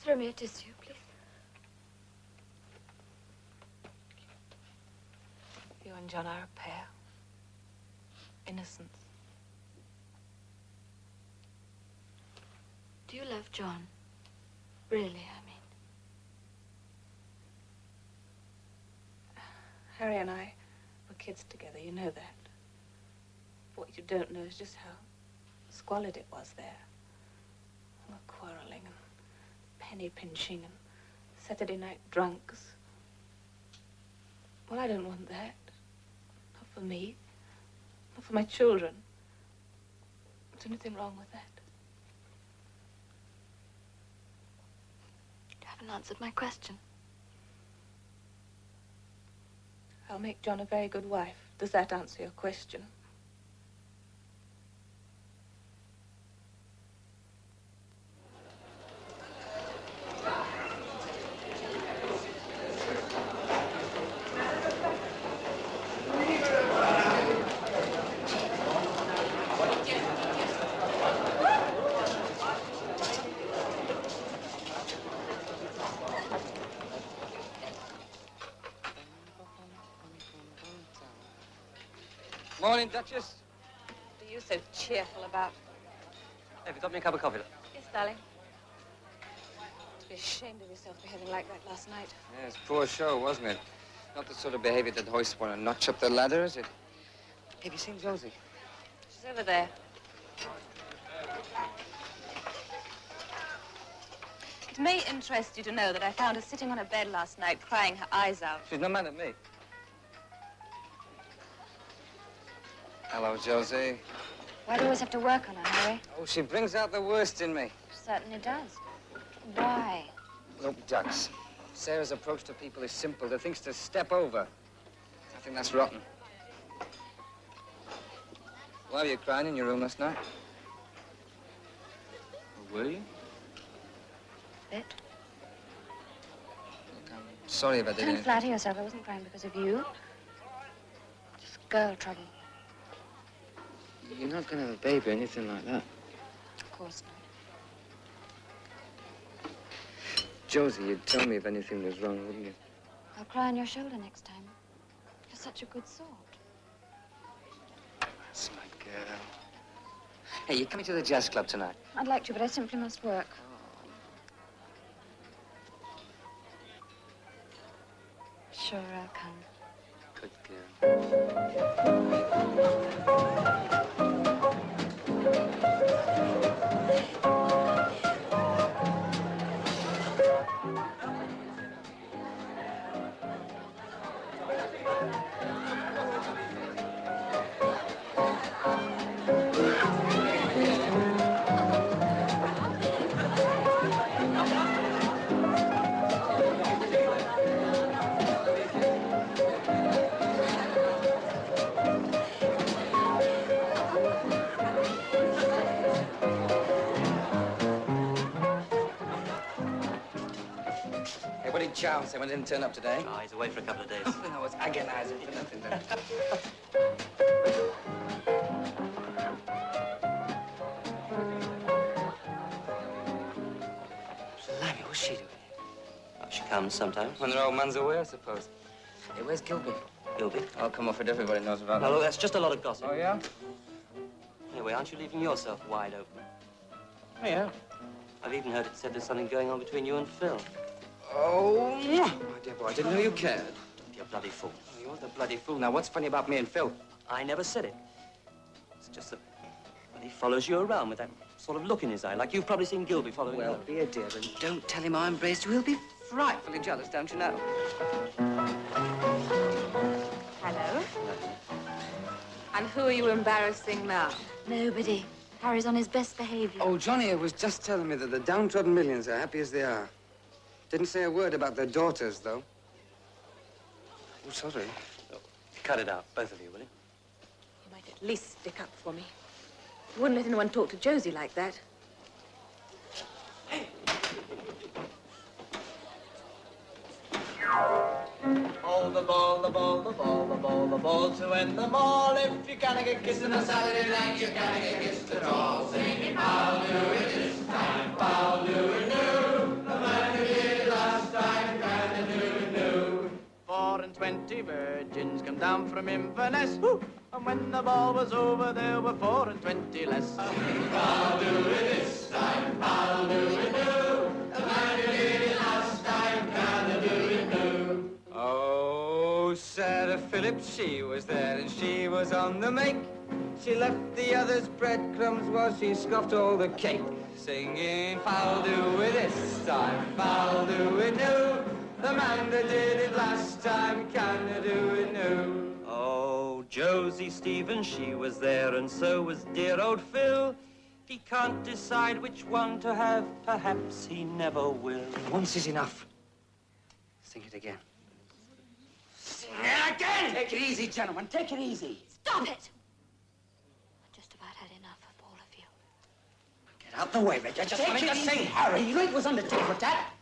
Throw me a tissue, please. You and John are a pair. Innocents. Do you love John? Really, I mean. Harry and I were kids together, you know that. What you don't know is just how squalid it was there. All the quarreling and penny pinching and Saturday night drunks. Well, I don't want that. Not for me. Not for my children. Is anything wrong with that? You haven't answered my question. I'll make John a very good wife. Does that answer your question? Morning, Duchess. What are you so cheerful about? Have you got me a cup of coffee? Yes, darling. To be ashamed of yourself behaving like that last night. Yes, poor show, wasn't it? Not the sort of behavior that hoists one a notch up the ladder, is it? Have you seen Josie? She's over there. It may interest you to know that I found her sitting on her bed last night, crying her eyes out. She's not mad at me. Hello, Josie. Why do you always have to work on her, Harry? Oh, she brings out the worst in me. She certainly does. Why? Look, Dux, Sarah's approach to people is simple. The thing's to step over. I think that's rotten. Why were you crying in your room last night? Or were you? Bit. Look, I'm sorry if I did Don't anything. flatter yourself. I wasn't crying because of you. Just girl trouble. You're not going to have a baby or anything like that. Of course not. Josie, you'd tell me if anything was wrong, wouldn't you? I'll cry on your shoulder next time. You're such a good sort. That's my girl. Hey, you coming to the jazz club tonight? I'd like to, but I simply must work. Sure, I'll come. Good girl. Charles, I didn't turn up today. Oh, he's away for a couple of days. I was agonizing for nothing then. Blimey, what's she doing? Oh, she comes sometimes. When her old man's away, I suppose. Hey, where's Gilby? Gilby? I'll come off it. Everybody knows about No, that. look, that's just a lot of gossip. Oh, yeah? Anyway, aren't you leaving yourself wide open? Oh, yeah. I've even heard it said there's something going on between you and Phil. Oh, my dear boy, I didn't know you cared. Don't be a bloody fool. Oh, you're the bloody fool. Now, what's funny about me and Phil? I never said it. It's just that he follows you around with that sort of look in his eye, like you've probably seen Gilby following you. Well, be a dear and don't tell him I embraced you. He'll be frightfully jealous, don't you know? Hello? And who are you embarrassing now? Nobody. Harry's on his best behavior. Oh, Johnny was just telling me that the downtrodden millions are happy as they are. Didn't say a word about their daughters, though. Oh, sorry. Cut it out, both of you, will you? You might at least stick up for me. You wouldn't let anyone talk to Josie like that. Oh, the ball, the ball, the ball, the ball, the ball to end them all. If you can't get kissed on a Saturday night, you can't get kissed at all. Singing, I'll do it this time, I'll do it new. The man who did it last time can do it new. 24 virgins come down from Inverness, and when the ball was over, there were 24 less. I'll do it this time, I'll do it new. The man who did it last time can do it new. Oh, Sarah Phillips, she was there and she was on the make. She left the others breadcrumbs while she scoffed all the cake. Singing, I'll do it this time, I'll do it new. The man that did it last time can do it new. Oh, Josie Stevens, she was there, and so was dear old Phil. He can't decide which one to have, perhaps he never will. Once is enough. Sing it again. Sing it again! Take it easy, gentlemen, take it easy. Stop it! I've just about had enough of all of you. Get out the way, Richard. Just something to sing, Harry. You know it was under tit for tat.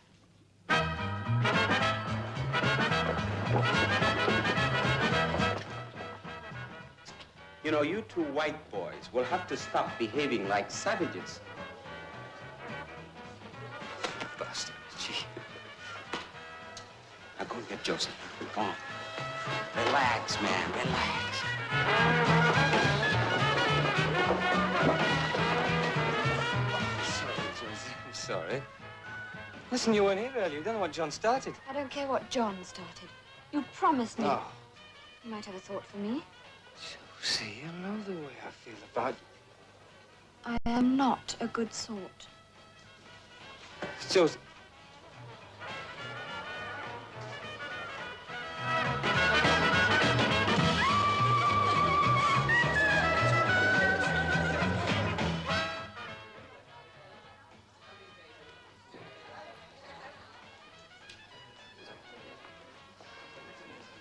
You know, you two white boys will have to stop behaving like savages. Bastard, gee. Now go and get Joseph. Go on. Relax, man, relax. Sorry, Josie, I'm sorry. Listen, you weren't here earlier. You don't know what John started. I don't care what John started. You promised me. Oh. You might have a thought for me. See, you know the way I feel about you. I am not a good sort. Josie.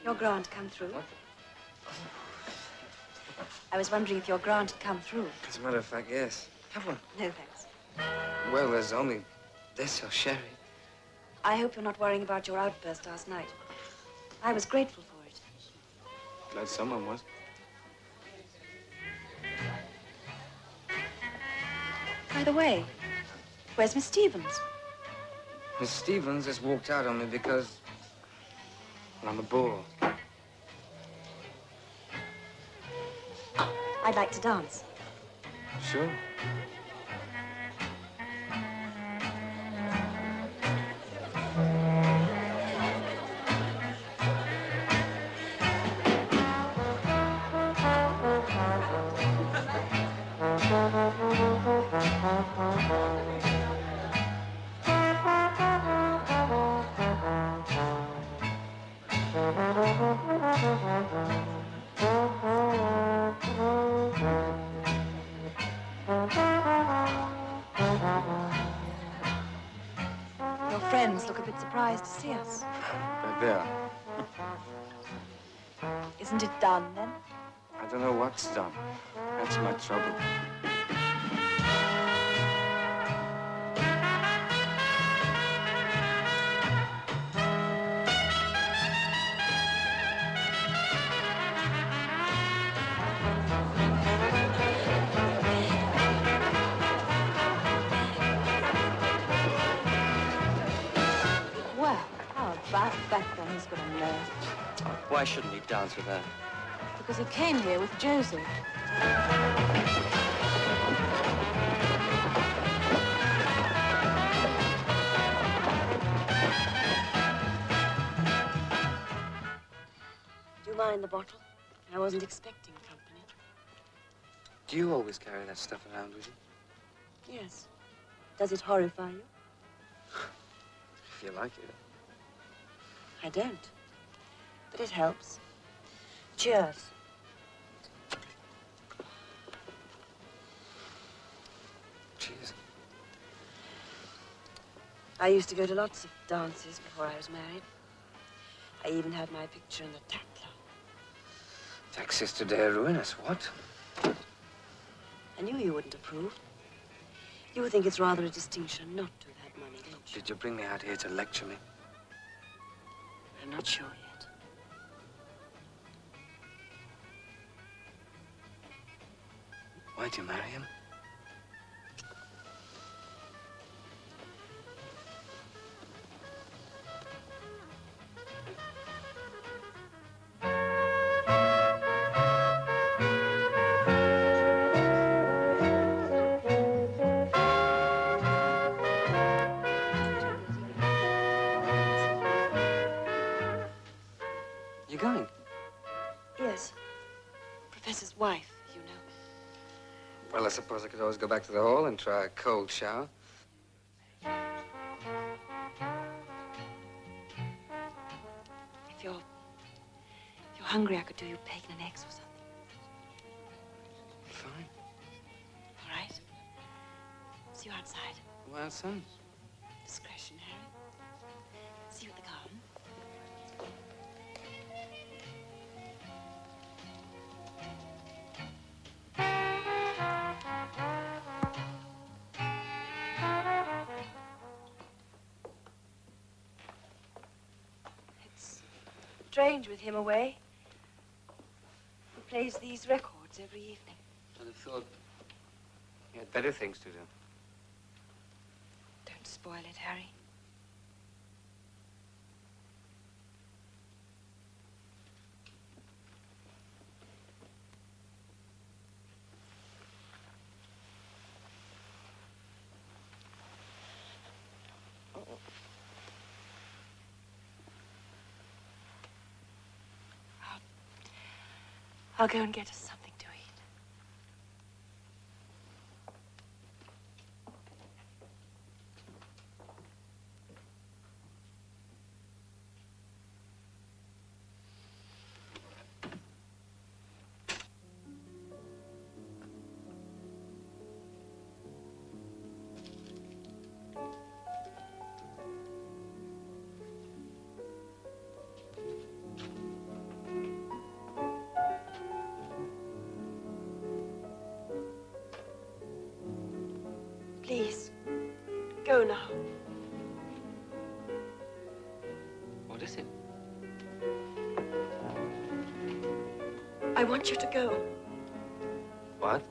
Your grant come through? I was wondering if your grant had come through. As a matter of fact, yes. Have one? No, thanks. Well, there's only this or sherry. I hope you're not worrying about your outburst last night. I was grateful for it. Glad someone was. By the way, where's Miss Stevens? Miss Stevens has walked out on me because I'm a bore. I'd like to dance. Sure. Your friends look a bit surprised to see us. But there. Isn't it done, then? I don't know what's done. That's my trouble. Well, how about that then? He's got a nerve. Why shouldn't he dance with her? Because he came here with Josie. Do you mind the bottle? I wasn't expecting company. Do you always carry that stuff around with you? Yes. Does it horrify you? If you like it. I don't. But it helps. Cheers. Cheers. I used to go to lots of dances before I was married. I even had my picture in the Tatler. Taxes to dare ruin us, what? I knew you wouldn't approve. You think it's rather a distinction not to have had money, don't you? Did you bring me out here to lecture me? You're not sure yet. Why'd you marry him? You going? Yes. Professor's wife, you know. Well, I suppose I could always go back to the hall and try a cold shower. If you're hungry, I could do you bacon and eggs or something. Fine. All right? See you outside. Well, son. Discretion, Harry. See you at the garden. It's strange with him away. He plays these records every evening. I'd have thought he had better things to do. Don't spoil it, Harry. I'll go and get us something to eat. Please, go now. What is it? I want you to go. What?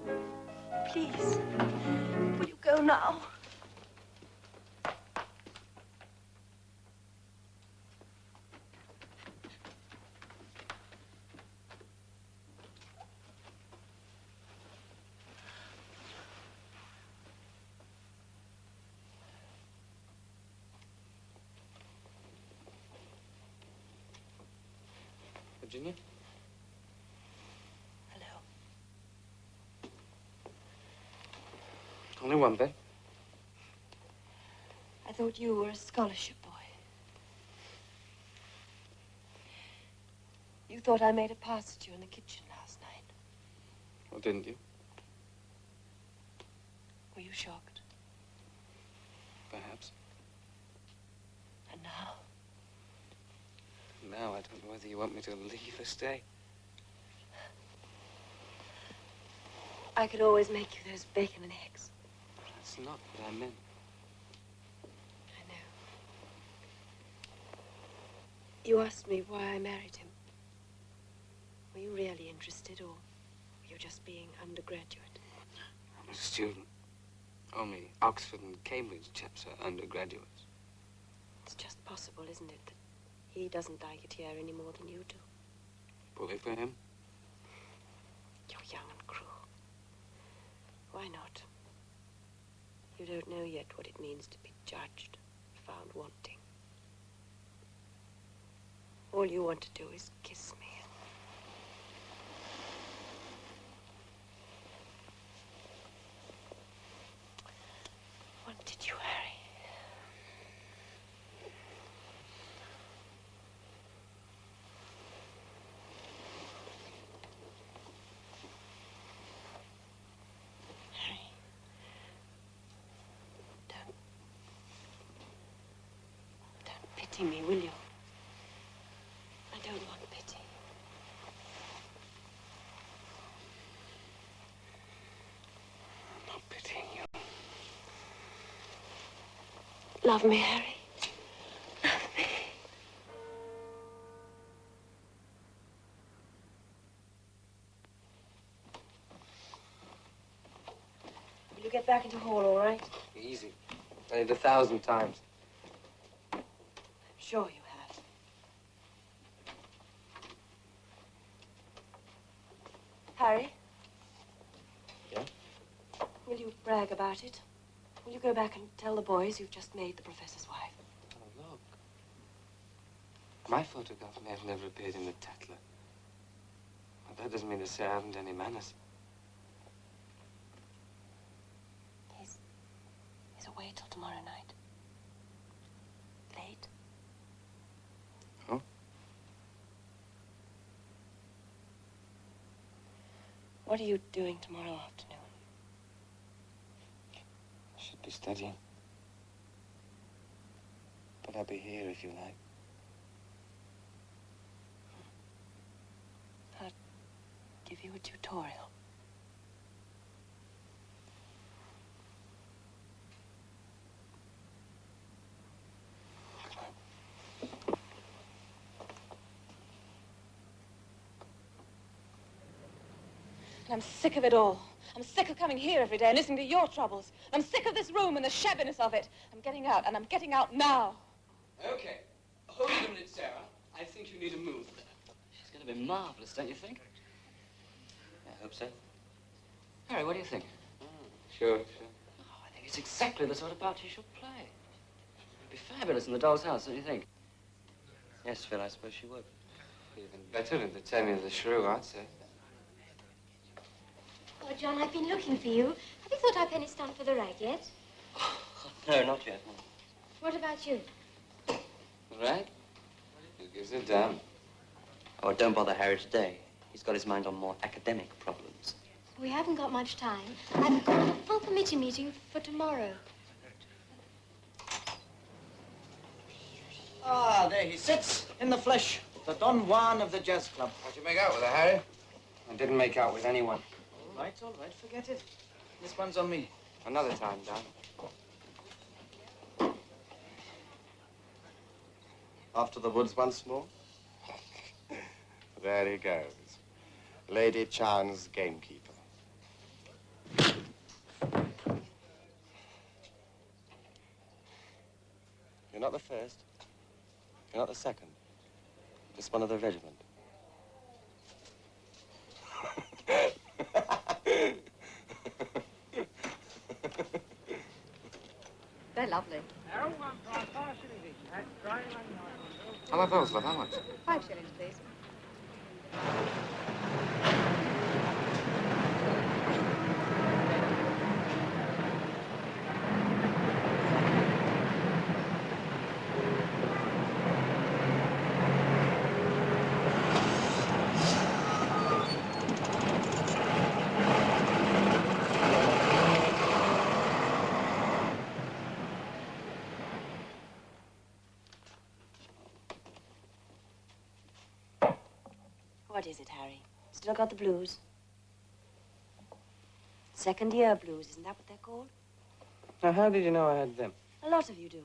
Please, will you go now? Virginia? Hello. Only one bed. I thought you were a scholarship boy. You thought I made a pass at you in the kitchen last night. Or didn't you? Were you shocked? Perhaps. And now? Now I don't know whether you want me to leave or stay. I could always make you those bacon and eggs. That's not what I meant. I know. You asked me why I married him. Were you really interested, or were you just being undergraduate? I'm a student. Only Oxford and Cambridge chaps are undergraduates. It's just possible, isn't it, that he doesn't like it here any more than you do. Bully for him? You're young and cruel. Why not? You don't know yet what it means to be judged, found wanting. All you want to do is kiss me. Wanted you, Harry. Harry. Don't pity me, will you? I don't want pity. I'm not pitying you. Love me, Harry. back into hall, all right? Easy. Done it 1,000 times. I'm sure you have. Harry? Yeah? Will you brag about it? Will you go back and tell the boys you've just made the professor's wife? Oh, look. My photograph may have never appeared in the Tatler. But that doesn't mean to say I haven't any manners. He's away till tomorrow night. Late. Oh? What are you doing tomorrow afternoon? I should be studying. But I'll be here if you like. I'll give you a tutorial. And I'm sick of it all. I'm sick of coming here every day and listening to your troubles. I'm sick of this room and the shabbiness of it. I'm getting out, and I'm getting out now. Okay. Hold it a minute, Sarah. I think you need a move. She's going to be marvelous, don't you think? I hope so. Harry, what do you think? Sure. Oh, I think it's exactly the sort of part she should play. It'd be fabulous in the doll's house, don't you think? Yes, Phil, I suppose she would. Even better in the Taming of the Shrew, I'd say. Oh, John, I've been looking for you. Have you thought our penny's done for the rag yet? No, not yet. No. What about you? Right? Who gives a damn? Oh, don't bother Harry today. He's got his mind on more academic problems. We haven't got much time. I've got a full committee meeting for tomorrow. Ah, there he sits, in the flesh. The Don Juan of the jazz club. How'd you make out with her, Harry? I didn't make out with anyone. All right, forget it. This one's on me. Another time, Dan. Off to the woods once more? There he goes. Lady Chan's gamekeeper. You're not the first. You're not the second. Just one of the regiment. They're lovely. How about those, love? How much? 5 shillings, please. What is it, Harry? Still got the blues? Second year blues, isn't that what they're called? Now, how did you know I had them? A lot of you do.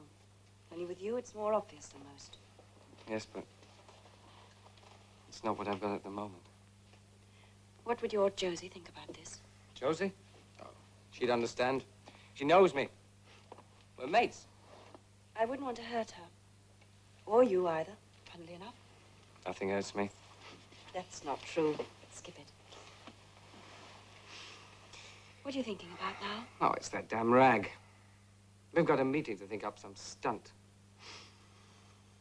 Only with you, it's more obvious than most. Yes, but it's not what I've got at the moment. What would your Josie think about this? Josie? Oh, she'd understand. She knows me. We're mates. I wouldn't want to hurt her. Or you either, funnily enough. Nothing hurts me. That's not true. Skip it. What are you thinking about now? Oh, it's that damn rag. We've got a meeting to think up some stunt.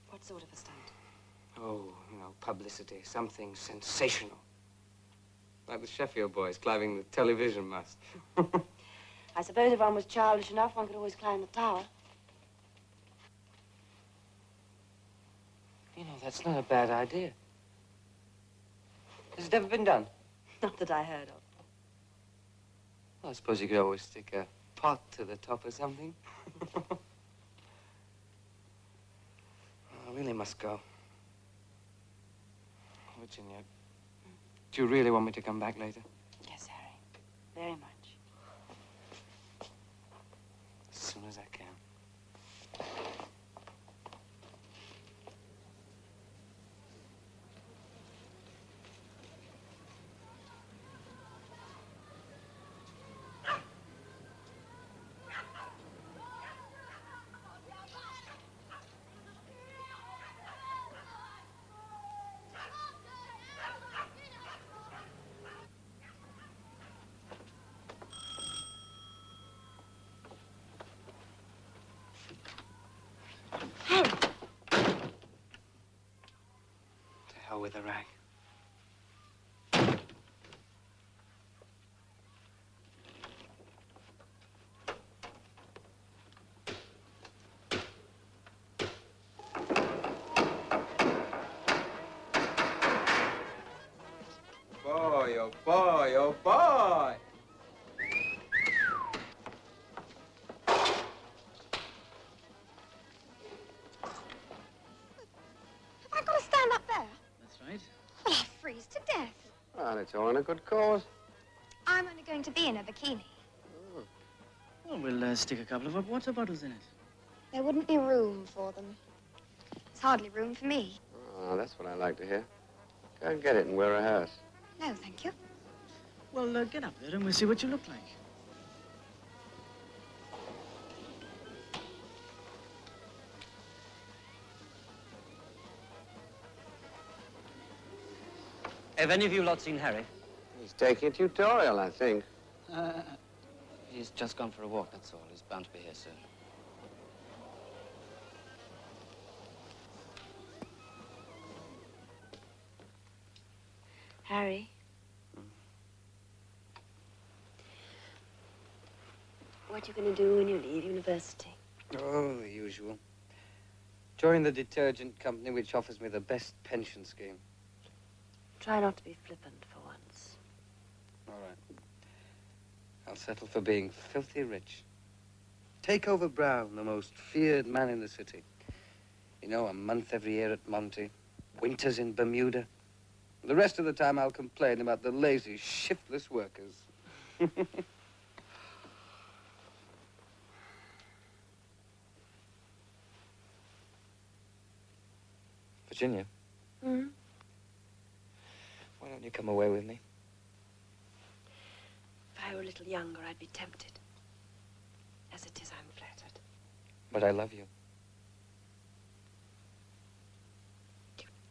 What sort of a stunt? Oh, you know, publicity, something sensational. Like the Sheffield boys climbing the television mast. I suppose if one was childish enough, one could always climb the tower. You know, that's not a bad idea. Has it ever been done? Not that I heard of. Well, I suppose you could always stick a pot to the top or something. I really must go. Virginia, do you really want me to come back later? Yes, Harry. Very much. As soon as I can. with a rag. Boy, oh boy, oh boy! Have I got to stand up there? That's right. Well, I'll freeze to death. Well, it's all in a good cause. I'm only going to be in a bikini. Well, we'll stick a couple of hot water bottles in it. There wouldn't be room for them. There's hardly room for me. Oh, that's what I like to hear. Go and get it and wear a hearse. No, thank you. Well, get up there and we'll see what you look like. Have any of you lot seen Harry? He's taking a tutorial, I think. He's just gone for a walk, that's all. He's bound to be here soon. Harry. What you going to do when you leave university? Oh, the usual. Join the detergent company, which offers me the best pension scheme. Try not to be flippant for once. All right. I'll settle for being filthy rich. Take over Brown, the most feared man in the city. You know, a month every year at Monte, winters in Bermuda. The rest of the time I'll complain about the lazy, shiftless workers. Virginia, Hmm? why don't you come away with me? If I were a little younger, I'd be tempted. As it is, I'm flattered. But I love you.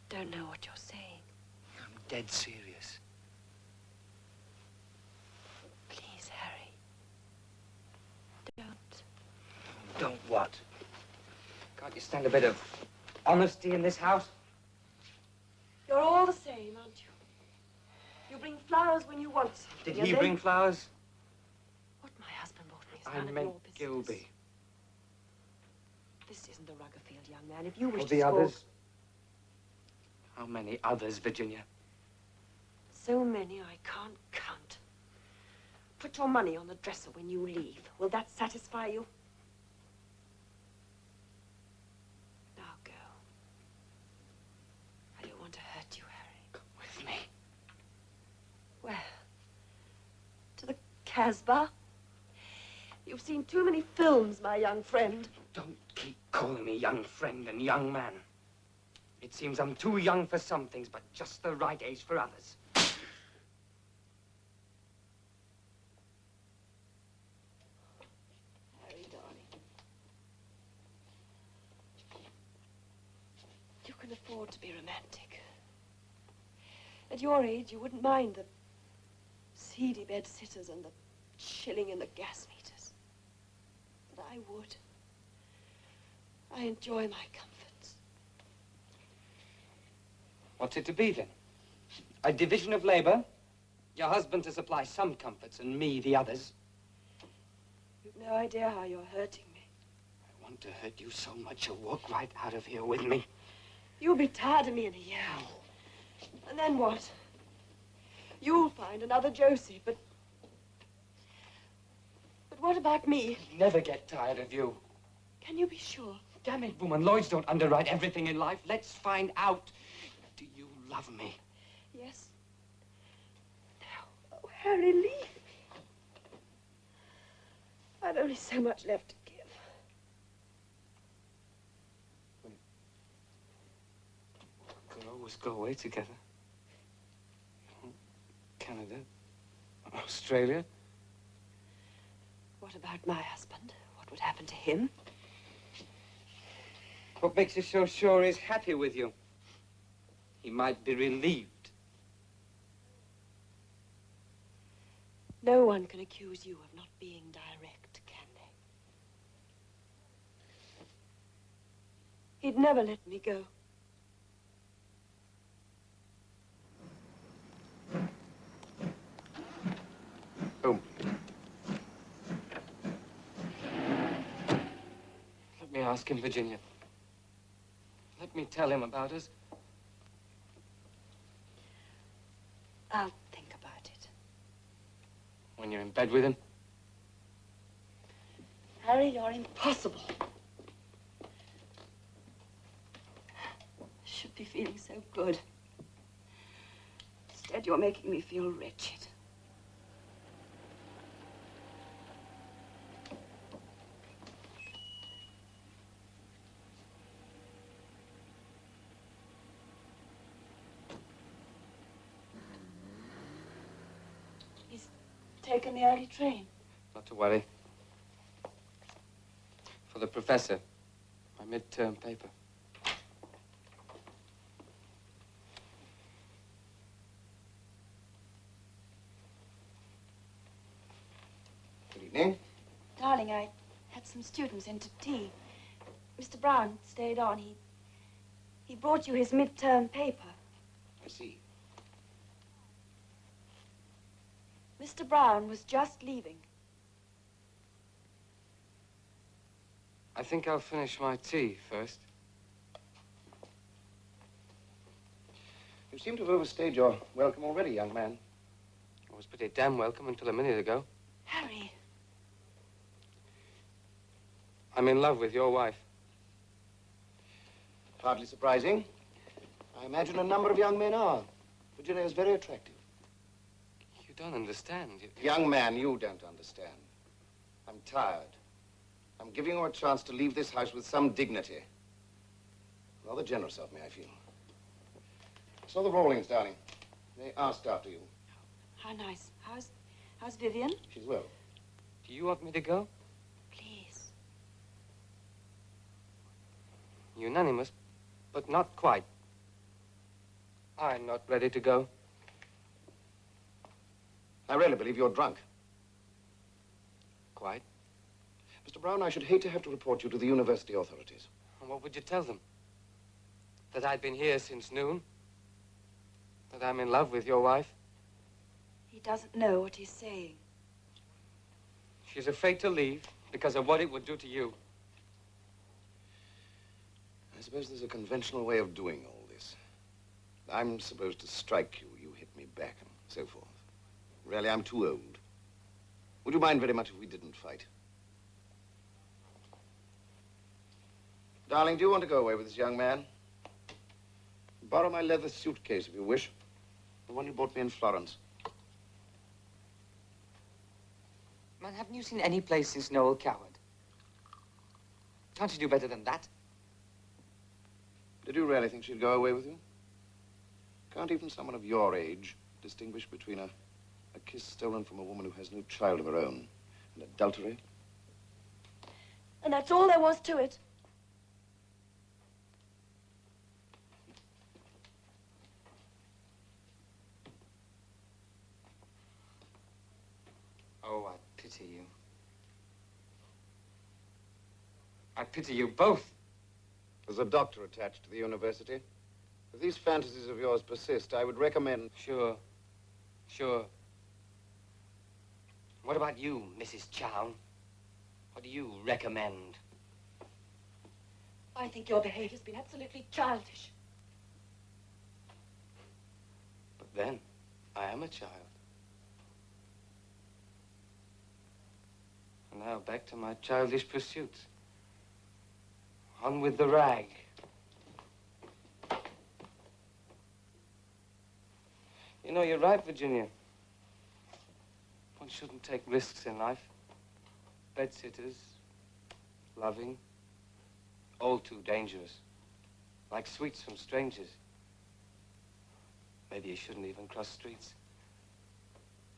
Don't know what you're saying. I'm dead serious. Please, Harry. Don't. Don't what? Can't you stand a bit of honesty in this house? You're all the same, aren't you? You bring flowers when you want something. Did and he then- bring flowers? What my husband bought me is I none of meant your business. Gilby. This isn't a Ruggerfield, young man. If you wish Or to the score... others? How many others, Virginia? So many I can't count. Put your money on the dresser when you leave. Will that satisfy you? Now go. I don't want to hurt you, Harry. Come with me. Where? To the Casbah? You've seen too many films, my young friend. Don't keep calling me young friend and young man. It seems I'm too young for some things, but just the right age for others. Harry, darling. You can afford to be romantic. At your age, you wouldn't mind the seedy bed sitters and the chilling in the gas meters. But I would. I enjoy my comforts. What's it to be, then? A division of labor? Your husband to supply some comforts and me the others? You've no idea how you're hurting me. I want to hurt you so much you'll walk right out of here with me. You'll be tired of me in a year. And then what? You'll find another Josie, but what about me? I'll never get tired of you. Can you be sure? Damn it, woman. Lloyds don't underwrite everything in life. Let's find out. Do you love me? Yes. Now, oh, Harry, leave me. I've only so much left to give. Could always go away together. Canada, Australia. What about my husband? What would happen to him? What makes you so sure he's happy with you? He might be relieved. No one can accuse you of not being direct, can they? He'd never let me go. ask him, Virginia. Let me tell him about us. I'll think about it. When you're in bed with him? Harry, you're impossible. I should be feeling so good. Instead, you're making me feel wretched. He's taken the early train. Not to worry. For the professor, my midterm paper. Good evening. Darling, I had some students in to tea. Mr. Brown stayed on. He brought you his midterm paper. I see. Mr. Brown was just leaving. I think I'll finish my tea first. You seem to have overstayed your welcome already, young man. I was pretty damn welcome until a minute ago. Harry. I'm in love with your wife. Hardly surprising. I imagine a number of young men are. Virginia is very attractive. You don't understand. Young man, you don't understand. I'm tired. I'm giving you a chance to leave this house with some dignity. Rather generous of me, I feel. I saw the Rawlings, darling. They asked after you. How nice. How's Vivian? She's well. Do you want me to go? Please. Unanimous, but not quite. I'm not ready to go. I really believe you're drunk. Quite. Mr. Brown, I should hate to have to report you to the university authorities. And what would you tell them? That I'd been here since noon? That I'm in love with your wife? He doesn't know what he's saying. She's afraid to leave because of what it would do to you. I suppose there's a conventional way of doing all this. I'm supposed to strike you, you hit me back, and so forth. Really, I'm too old. Would you mind very much if we didn't fight? Darling, do you want to go away with this young man? Borrow my leather suitcase if you wish. The one you bought me in Florence. Man, haven't you seen any place since Noel Coward? Can't you do better than that? Did you really think she'd go away with you? Can't even someone of your age distinguish between a kiss stolen from a woman who has no child of her own and adultery? And that's all there was to it. Oh, I pity you. I pity you both. There's a doctor attached to the university. If these fantasies of yours persist, I would recommend... Sure. What about you, Mrs. Chown? What do you recommend? I think your behavior's been absolutely childish. But then, I am a child. And now back to my childish pursuits. On with the rag. You know, you're right, Virginia. One shouldn't take risks in life. Bedsitters, loving, all too dangerous. Like sweets from strangers. Maybe you shouldn't even cross streets.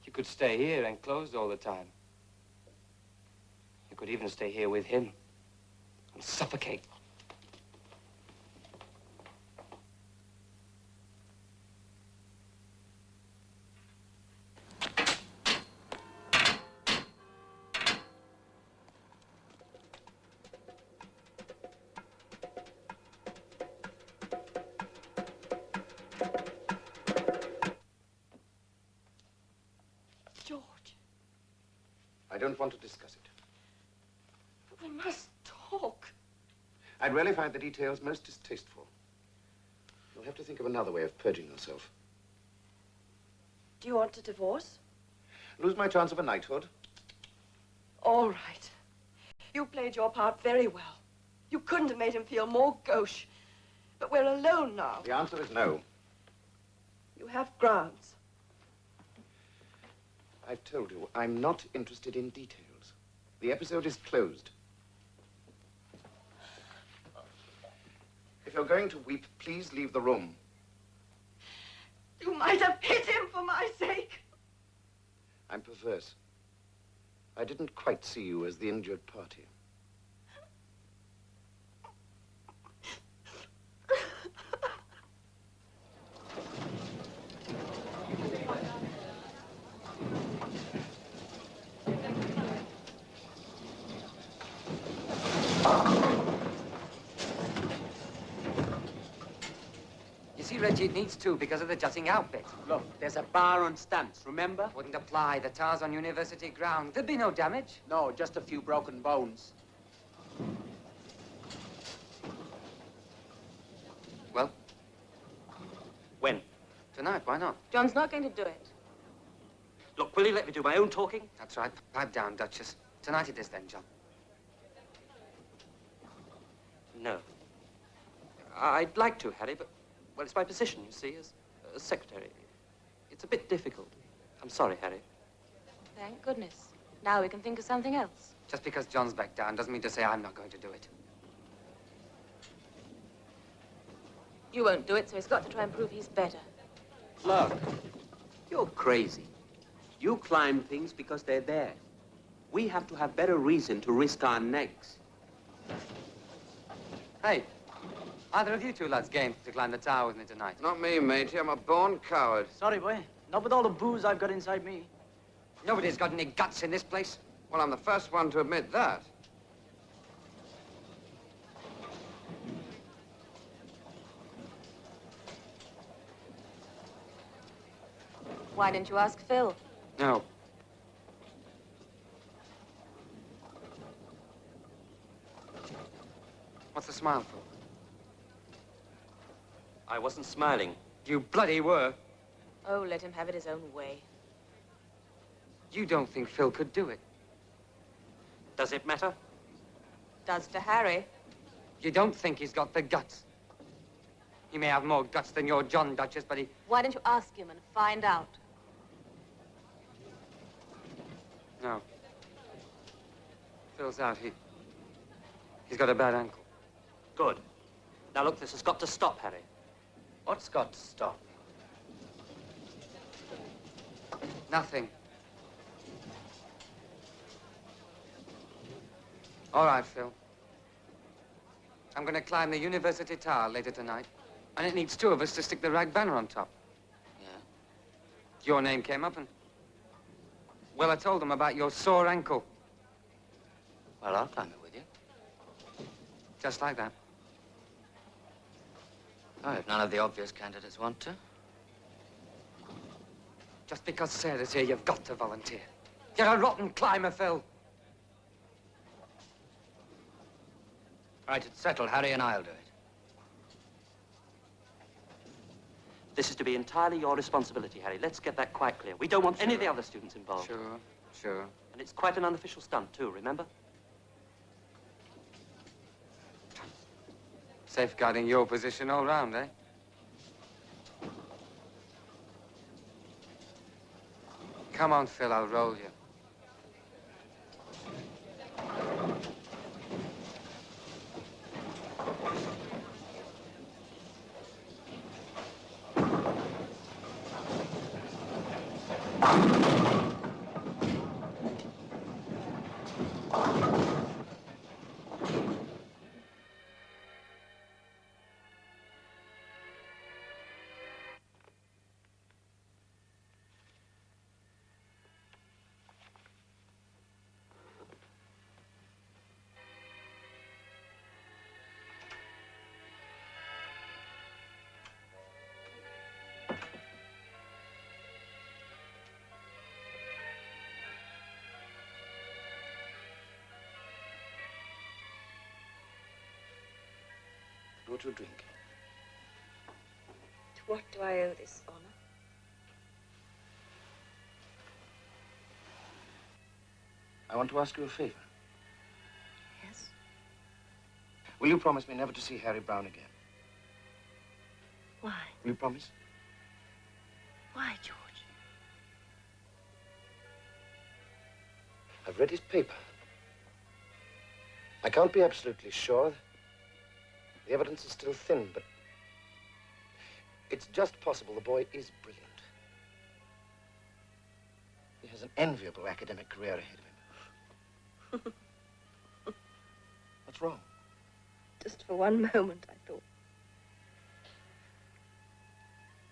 You could stay here enclosed all the time. You could even stay here with him and suffocate. George. I don't want to discuss it. But we must talk. I'd really find the details most distasteful. You'll have to think of another way of purging yourself. Do you want a divorce? Lose my chance of a knighthood? All right. You played your part very well. You couldn't have made him feel more gauche. But we're alone now. The answer is no. You have grounds. I've told you, I'm not interested in details. The episode is closed. If you're going to weep, please leave the room. You might have hit him for my sake. I'm perverse. I didn't quite see you as the injured party. You see, Reggie, it needs two because of the jutting out bit. Look, there's a bar on stunts, remember? Wouldn't apply. The tar's on university ground. There'd be no damage. No, just a few broken bones. Well? When? Tonight, why not? John's not going to do it. Look, will you let me do my own talking? That's right. Pipe down, Duchess. Tonight it is then, John. No. I'd like to, Harry, but, well, it's my position, you see, as secretary. It's a bit difficult. I'm sorry, Harry. Thank goodness. Now we can think of something else. Just because John's back down doesn't mean to say I'm not going to do it. You won't do it, so he's got to try and prove he's better. Look, you're crazy. You climb things because they're there. We have to have better reason to risk our necks. Hey, either of you two lads game to climb the tower with me tonight? Not me, matey. I'm a born coward. Sorry, boy. Not with all the booze I've got inside me. Nobody's got any guts in this place. Well, I'm the first one to admit that. Why didn't you ask Phil? No. What's the smile for? I wasn't smiling. You bloody were. Oh, let him have it his own way. You don't think Phil could do it? Does it matter? Does to Harry. You don't think he's got the guts? He may have more guts than your John, Duchess, but he... Why don't you ask him and find out? No. Phil's out. He's got a bad ankle. Good. Now, look, this has got to stop, Harry. What's got to stop? Nothing. All right, Phil. I'm going to climb the university tower later tonight, and it needs two of us to stick the rag banner on top. Yeah? Your name came up, and... Well, I told them about your sore ankle. Well, I'll climb it with you. Just like that. Oh, if none of the obvious candidates want to. Just because Sarah's here, you've got to volunteer. You're a rotten climber, Phil. Right, it's settled. Harry and I'll do it. This is to be entirely your responsibility, Harry. Let's get that quite clear. We don't want any of the other students involved. Sure, sure. And it's quite an unofficial stunt, too, remember? Safeguarding your position all round, eh? Come on, Phil, I'll roll you. brought you a drink. To what do I owe this honor? I want to ask you a favor. Yes? Will you promise me never to see Harry Brown again? Why? Will you promise? Why, George? I've read his paper. I can't be absolutely sure. The evidence is still thin, but it's just possible the boy is brilliant. He has an enviable academic career ahead of him. What's wrong? Just for one moment, I thought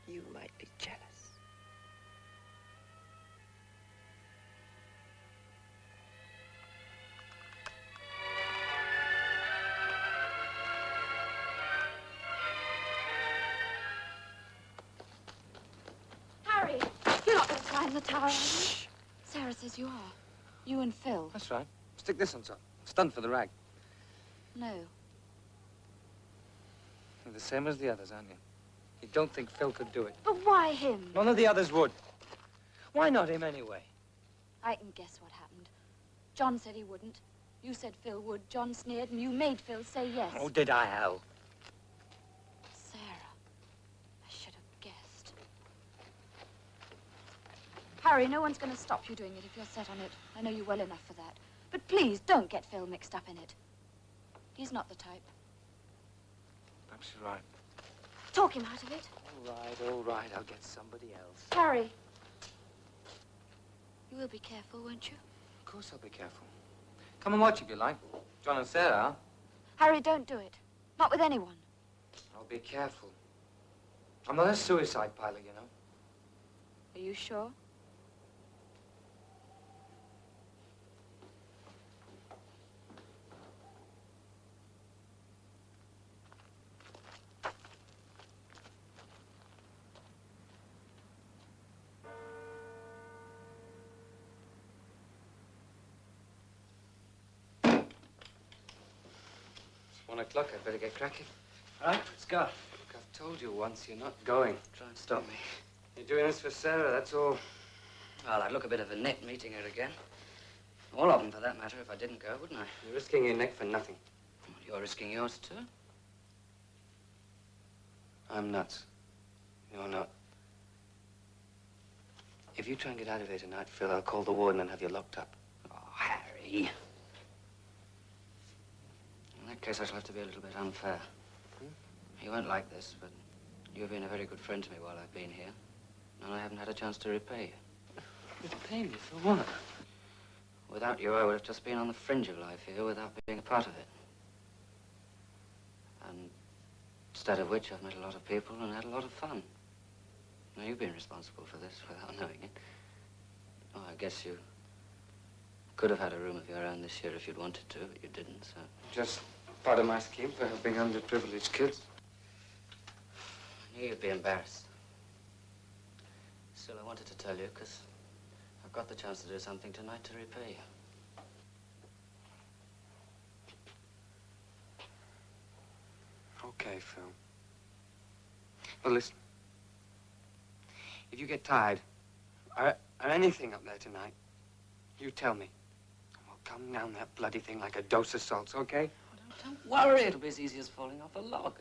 you might be jealous. Harry, you're not going to climb the tower, are you? Sarah says you are. You and Phil. That's right. Stick this on top. Stunned for the rag. No. You're the same as the others, aren't you? You don't think Phil could do it. But why him? None of the others would. Why not him anyway? I can guess what happened. John said he wouldn't. You said Phil would. John sneered, and you made Phil say yes. Oh, did I, Hal? Sarah, I should have guessed. Harry, no one's going to stop you doing it if you're set on it. I know you well enough for that. But please, don't get Phil mixed up in it. He's not the type. Perhaps you're right. Talk him out of it. All right. I'll get somebody else. Harry. You will be careful, won't you? Of course I'll be careful. Come and watch if you like. John and Sarah. Harry, don't do it. Not with anyone. I'll be careful. I'm not a suicide pilot, you know. Are you sure? It's 1 o'clock. I'd better get cracking. All right, let's go. Look, I've told you once you're not going. Try and stop me. You're doing this for Sarah, that's all. Well, I'd look a bit of a net meeting her again. All of them, for that matter, if I didn't go, wouldn't I? You're risking your neck for nothing. Well, you're risking yours, too. I'm nuts. You're not. If you try and get out of here tonight, Phil, I'll call the warden and have you locked up. Oh, Harry. In that case, I shall have to be a little bit unfair. You won't like this, but you've been a very good friend to me while I've been here, and I haven't had a chance to repay you. Repay me for what? Without you, I would have just been on the fringe of life here without being a part of it. And instead of which, I've met a lot of people and had a lot of fun. Now, you've been responsible for this without knowing it. Oh, I guess you could have had a room of your own this year if you'd wanted to, but you didn't, so... Just part of my scheme for helping underprivileged kids. I knew you'd be embarrassed. Still, I wanted to tell you, because I've got the chance to do something tonight to repay you. Okay, Phil. Well, listen. If you get tired, or anything up there tonight, you tell me. And we'll come down that bloody thing like a dose of salts, okay? Oh, don't worry, it'll be as easy as falling off a log.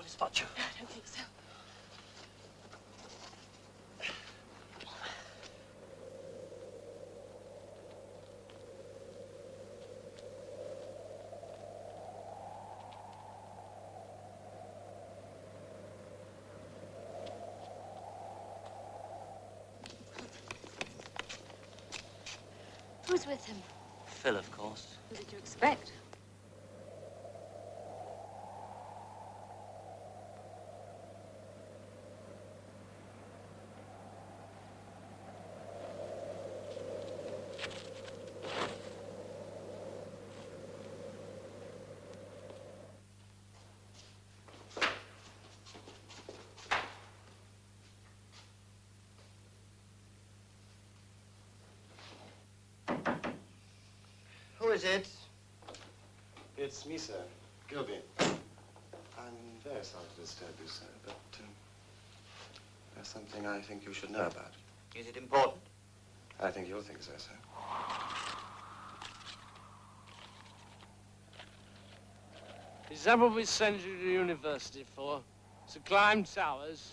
Spot you. I don't think so. Who's with him? Phil, of course. Who did you expect? is it? It's me, sir. Gilby. I'm very sorry to disturb you, sir, but there's something I think you should know about. Is it important? I think you'll think so, sir. Is that what we send you to university for? To climb towers?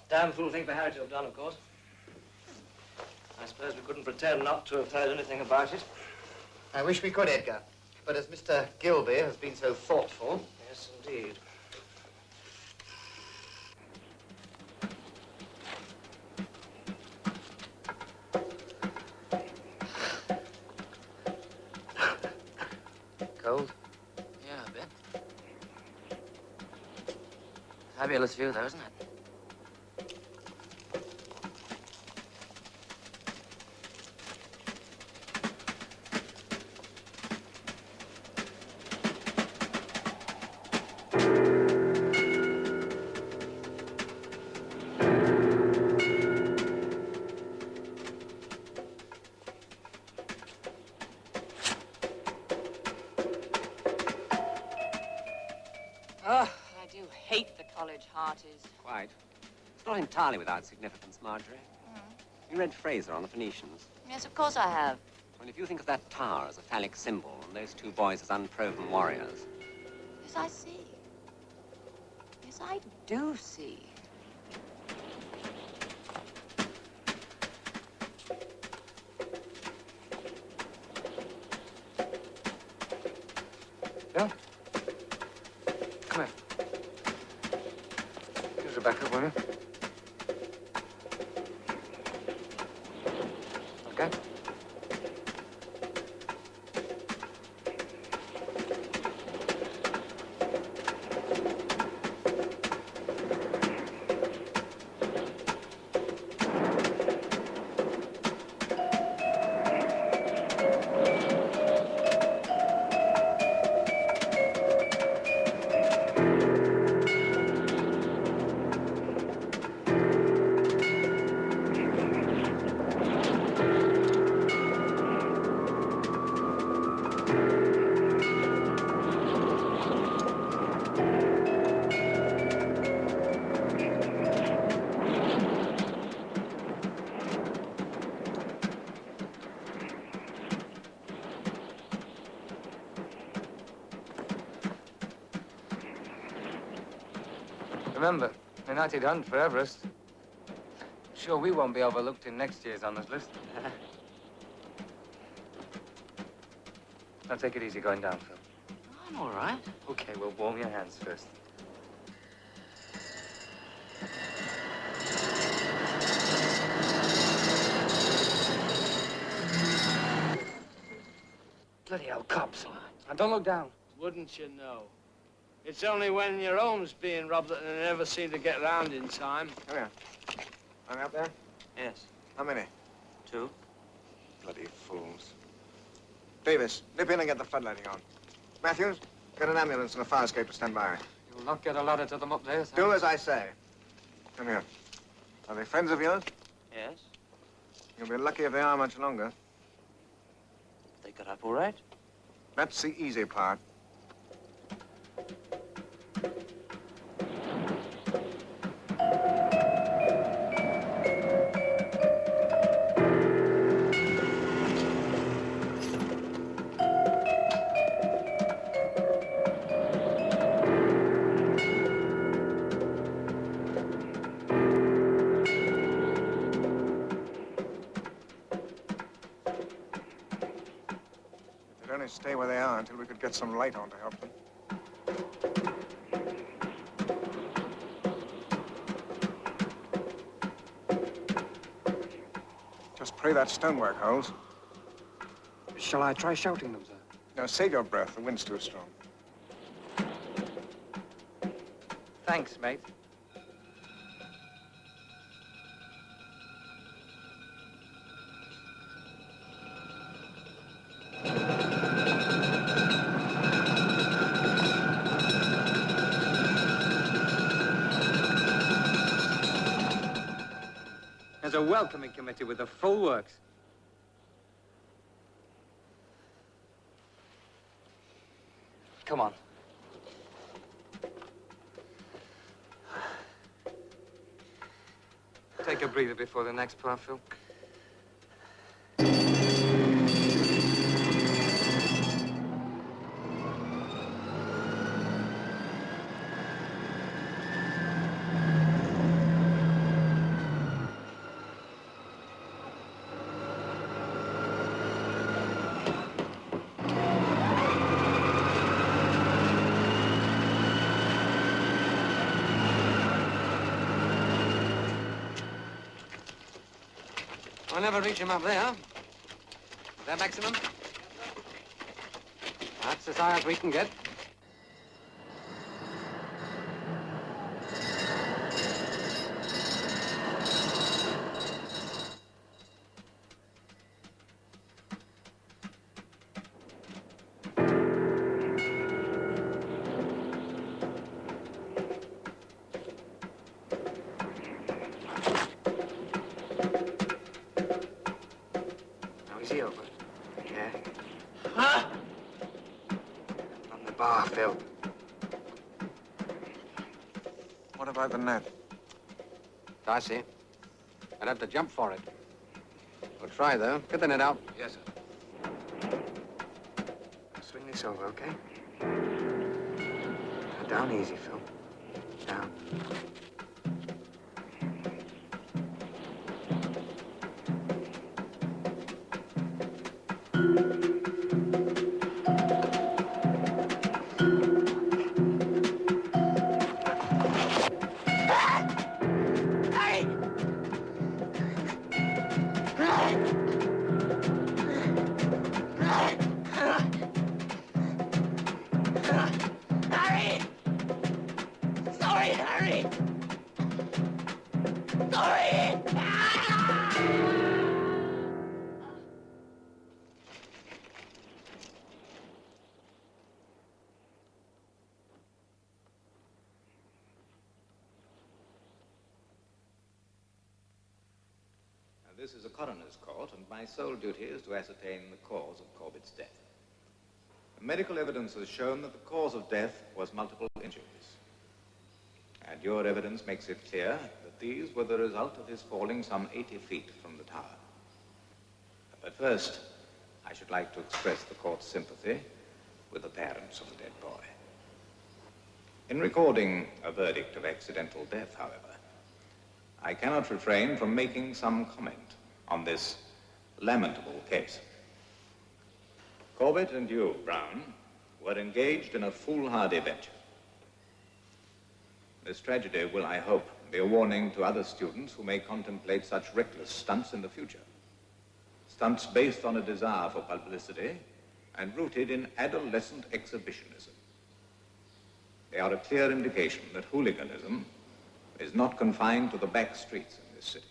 Damn fool thing for Harry to have done, of course. I suppose we couldn't pretend not to have heard anything about it. I wish we could, Edgar. But as Mr. Gilby has been so thoughtful... Yes, indeed. Cold? Yeah, a bit. Fabulous view, though, isn't it? I do hate the college hearties. Quite. It's not entirely without significance, Marjorie. You read Fraser on the Phoenicians. Yes, of course I have. Well, if you think of that tower as a phallic symbol and those two boys as unproven warriors... Yes, I see. Yes, I do see. Bill? Come here. Here's Rebecca, will you? Okay. Remember, the United Hunt for Everest. Sure we won't be overlooked in next year's honours list. Now take it easy going down, Phil. I'm all right. Okay, well, warm your hands first. Bloody hell, cops. Now, don't look down. Wouldn't you know? It's only when your home's being robbed that they never seem to get round in time. Come here. Are they up there? Yes. How many? 2. Bloody fools. Davis, nip in and get the floodlighting on. Matthews, get an ambulance and a fire escape to stand by. You'll not get a ladder to them up there, sir. Do as I say. Come here. Are they friends of yours? Yes. You'll be lucky if they are much longer. They got up all right. That's the easy part. They'd only stay where they are until we could get some light on to help them. Just pray that stonework holds. Shall I try shouting them, sir? No, save your breath. The wind's too strong. Thanks, mate. There's a welcoming committee with the full works. Come on. Take a breather before the next part, Phil. I'll never reach him up there. Is that maximum? That's as high as we can get. Is he over? Yeah. Huh? On the bar, Phil. What about the net? I see. I'd have to jump for it. We'll try, though. Get the net out. Yes, sir. Swing this over, okay? Now, down easy, Phil. Down. This is a coroner's court, and my sole duty is to ascertain the cause of Corbett's death. Medical evidence has shown that the cause of death was multiple injuries. And your evidence makes it clear that these were the result of his falling some 80 feet from the tower. But first, I should like to express the court's sympathy with the parents of the dead boy. In recording a verdict of accidental death, however, I cannot refrain from making some comment on this lamentable case. Corbett and you, Brown, were engaged in a foolhardy venture. This tragedy will, I hope, be a warning to other students who may contemplate such reckless stunts in the future. Stunts based on a desire for publicity and rooted in adolescent exhibitionism. They are a clear indication that hooliganism is not confined to the back streets in this city.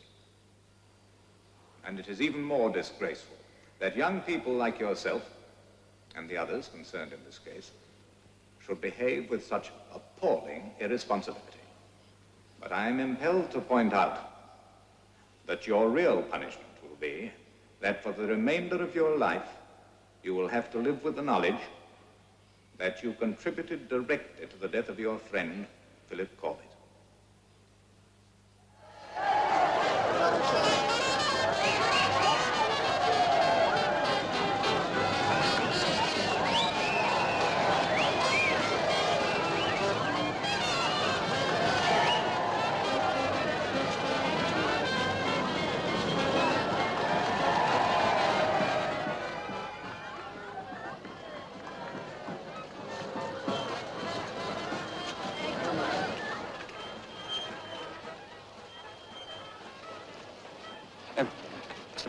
And it is even more disgraceful that young people like yourself and the others concerned in this case should behave with such appalling irresponsibility. But I am impelled to point out that your real punishment will be that for the remainder of your life, you will have to live with the knowledge that you contributed directly to the death of your friend, Philip Corbett.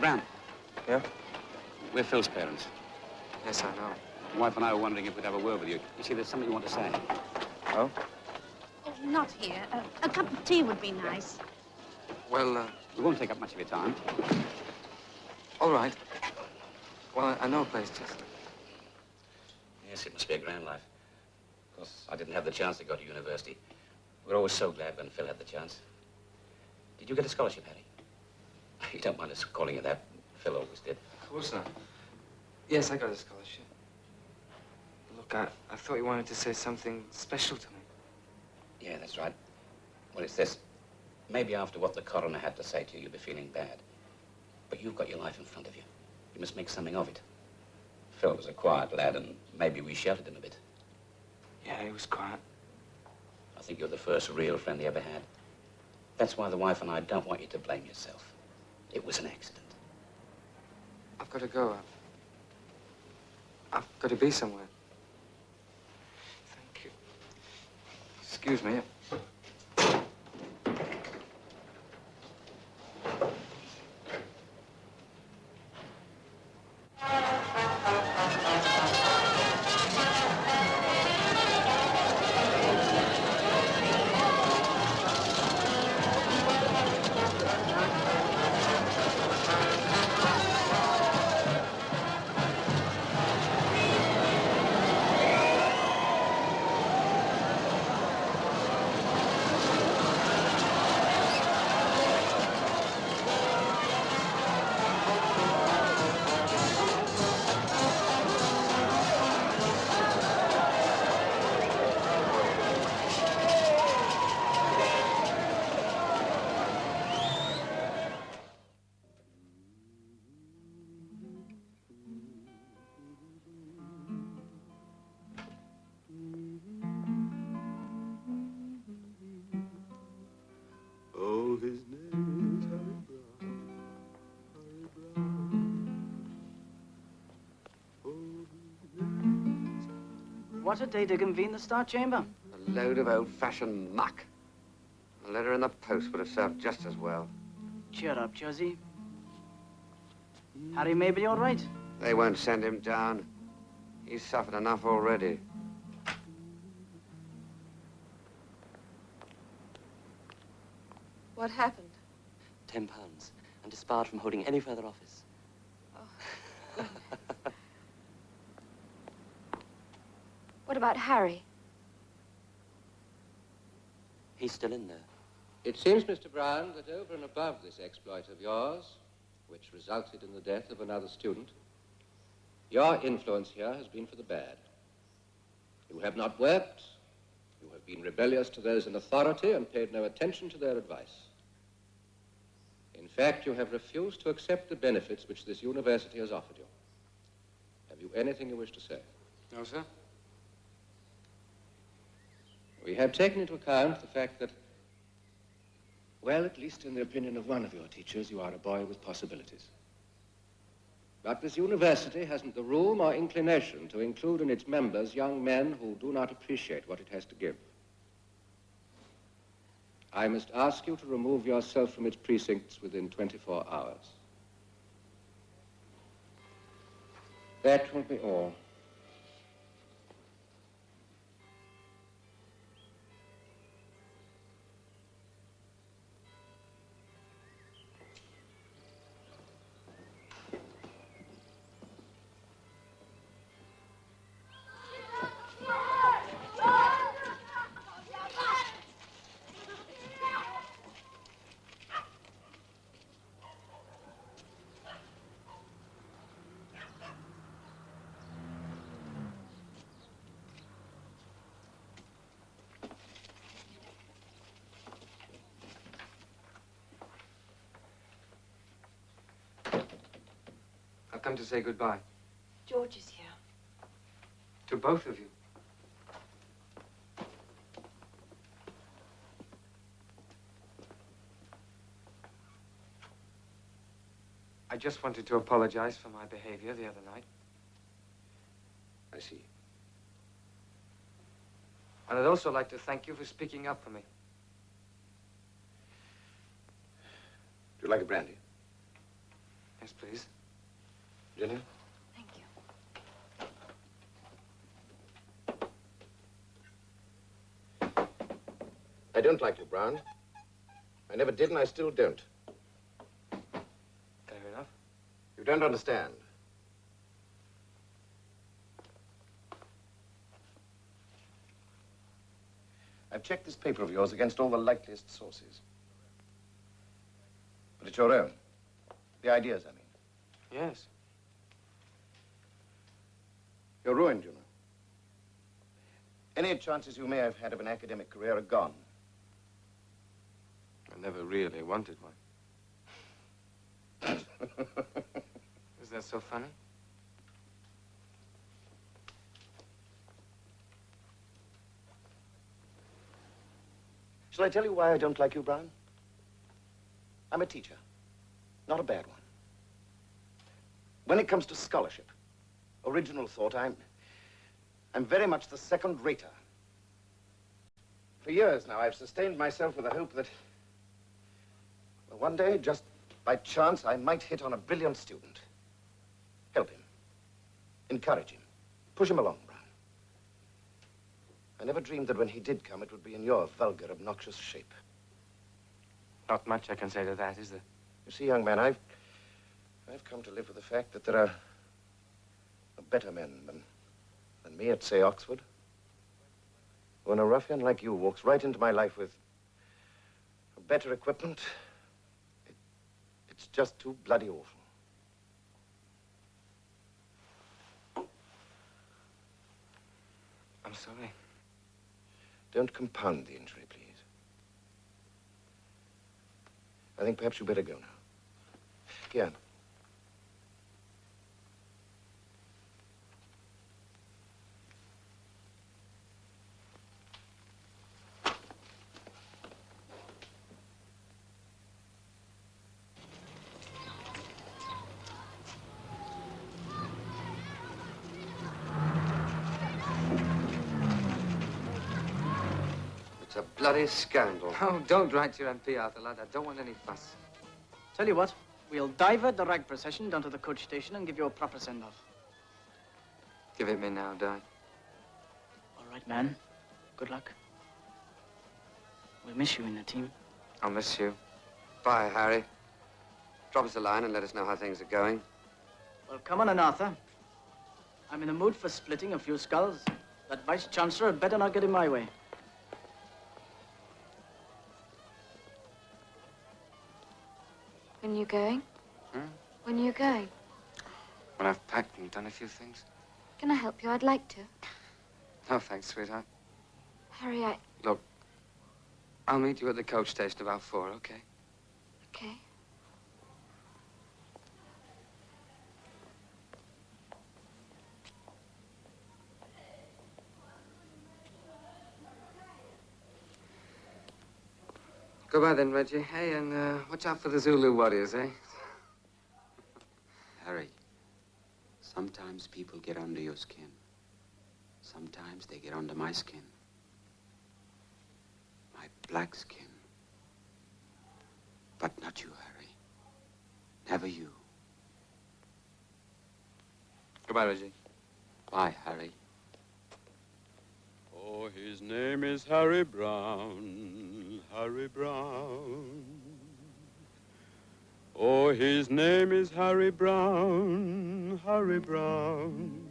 Mr. Brown. Yeah? We're Phil's parents. Yes, I know. My wife and I were wondering if we'd have a word with you. You see, there's something you want to say. Oh? Oh, not here. A cup of tea would be nice. Well, We won't take up much of your time. all right. Well, I know a place just... Yes, it must be a grand life. Of course, I didn't have the chance to go to university. We were always so glad when Phil had the chance. Did you get a scholarship, Harry? You don't mind us calling you that? Phil always did. Of course not. Yes, I got a scholarship. Look, I thought you wanted to say something special to me. Yeah, that's right. Well, it's this. Maybe after what the coroner had to say to you, you'll be feeling bad. But you've got your life in front of you. You must make something of it. Phil was a quiet lad, and maybe we sheltered him a bit. Yeah, he was quiet. I think you're the first real friend he ever had. That's why the wife and I don't want you to blame yourself. It was an accident. I've got to go. I've got to be somewhere. Thank you. Excuse me. Oh, his name is Harry Brown, Harry Brown. Oh, his name is Harry Brown. What a day to convene the Star Chamber. A load of old-fashioned muck. A letter in the post would have served just as well. Cheer up, Josie. Harry may be all right. They won't send him down. He's suffered enough already. What happened? £10 and disbarred from holding any further office. Oh, what about Harry? He's still in there. It seems, Mr. Brown, that over and above this exploit of yours, which resulted in the death of another student, your influence here has been for the bad. You have not worked, you have been rebellious to those in authority and paid no attention to their advice. In fact, you have refused to accept the benefits which this university has offered you. Have you anything you wish to say? No, sir. We have taken into account the fact that, well, at least in the opinion of one of your teachers, you are a boy with possibilities. But this university hasn't the room or inclination to include in its members young men who do not appreciate what it has to give. I must ask you to remove yourself from its precincts within 24 hours. That will be all. I've come to say goodbye. George is here. To both of you. I just wanted to apologize for my behavior the other night. I see. And I'd also like to thank you for speaking up for me. Do you like a brandy? Yes, please. Jenny? Thank you. I don't like you, Brown. I never did, and I still don't. Fair enough. You don't understand. I've checked this paper of yours against all the likeliest sources. But it's your own. The ideas, I mean. Yes. You're ruined, you know. Any chances you may have had of an academic career are gone. I never really wanted one. Is that so funny? Shall I tell you why I don't like you, Brown? I'm a teacher, not a bad one. When it comes to scholarship, original thought, I'm very much the second-rater. For years now, I've sustained myself with the hope that, well, one day, just by chance, I might hit on a brilliant student. Help him. Encourage him. Push him along, Brown. I never dreamed that when he did come, it would be in your vulgar, obnoxious shape. Not much I can say to that, is there? You see, young man, I've come to live with the fact that there are better men than me at, say, Oxford. When a ruffian like you walks right into my life with better equipment, it's just too bloody awful. I'm sorry. Don't compound the injury, please. I think perhaps you better go now. Here. It's a bloody scandal. Oh, don't write your MP, Arthur, lad. I don't want any fuss. Tell you what, we'll divert the rag procession down to the coach station and give you a proper send-off. Give it me now, Di. All right, man. Good luck. We'll miss you in the team. I'll miss you. Bye, Harry. Drop us a line and let us know how things are going. Well, come on in, Arthur. I'm in the mood for splitting a few skulls. That vice-chancellor had better not get in my way. When are you going? Hmm? When are you going? When I've packed and done a few things. Can I help you? I'd like to. No, thanks, sweetheart. Harry, Look, I'll meet you at the coach station about 4, okay? Okay. Goodbye then, Reggie. Hey, and watch out for the Zulu warriors, eh? Harry, sometimes people get under your skin. Sometimes they get under my skin. My black skin. But not you, Harry. Never you. Goodbye, Reggie. Bye, Harry. Oh, his name is Harry Brown, Harry Brown. Oh, his name is Harry Brown, Harry Brown.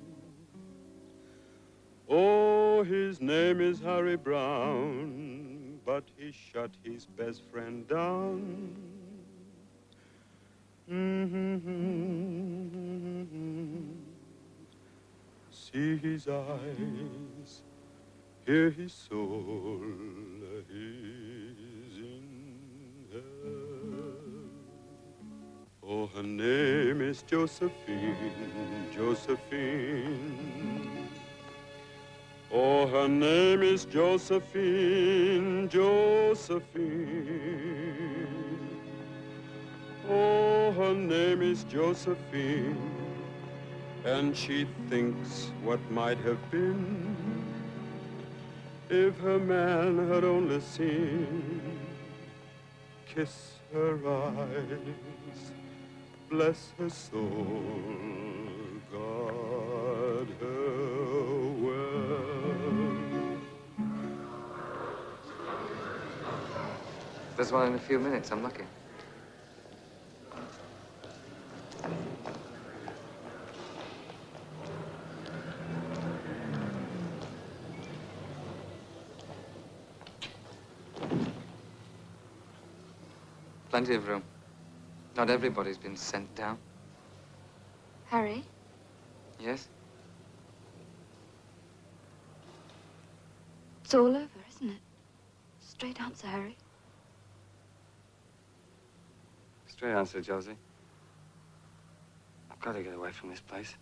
Oh, his name is Harry Brown, but he shut his best friend down. See his eyes, hear his soul, he's in hell. Oh, her name is Josephine, Josephine. Oh, her name is Josephine, Josephine. Oh, her name is Josephine, and she thinks what might have been if her man had only seen. Kiss her eyes, bless her soul, guard her well. There's one in a few minutes. I'm lucky. Plenty of room. Not everybody's been sent down. Harry? Yes? It's all over, isn't it? Straight answer, Harry. Straight answer, Josie. I've got to get away from this place.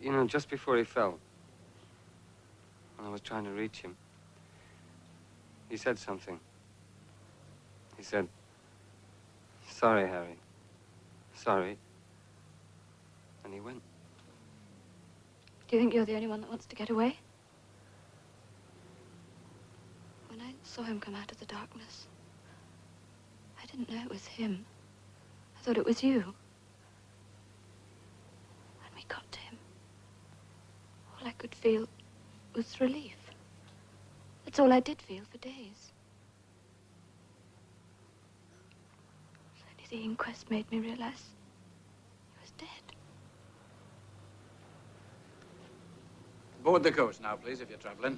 You know, just before he fell, when I was trying to reach him, he said something. He said, "Sorry, Harry. Sorry." And he went. Do you think you're the only one that wants to get away? When I saw him come out of the darkness, I didn't know it was him. I thought it was you. When we got to him, all I could feel was relief. That's all I did feel for days. Only the inquest made me realize he was dead. Board the coach now, please, if you're traveling.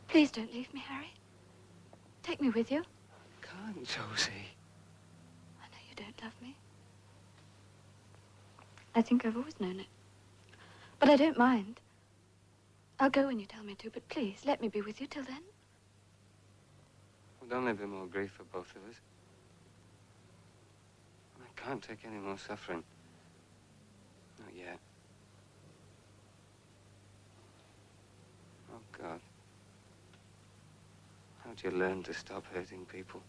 Please don't leave me, Harry. Take me with you. Can't, Josie. I know you don't love me. I think I've always known it. But I don't mind. I'll go when you tell me to, but please, let me be with you till then. Well, don't let be more grief for both of us. I can't take any more suffering. Not yet. Oh, God. How'd you learn to stop hurting people?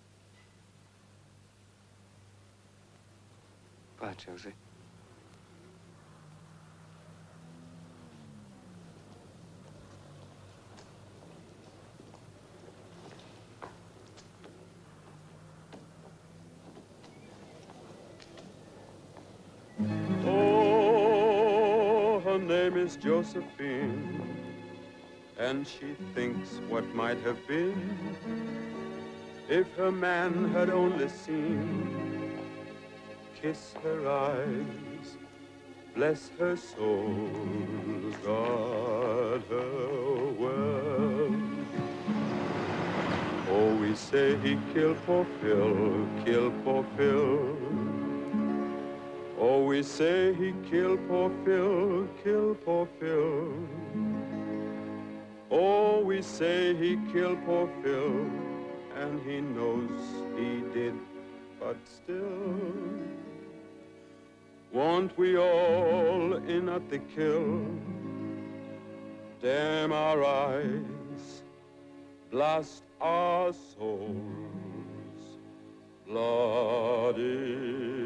Bye, Josie. Oh, her name is Josephine, and she thinks what might have been if her man had only seen. Kiss her eyes, bless her soul, guard her well. Oh, we say he killed poor Phil, killed poor Phil. Oh, we say he killed poor Phil, killed poor Phil. Oh, we say he killed poor Phil, and he knows he did, but still, won't we all in at the kill? Damn our eyes, blast our souls, bloody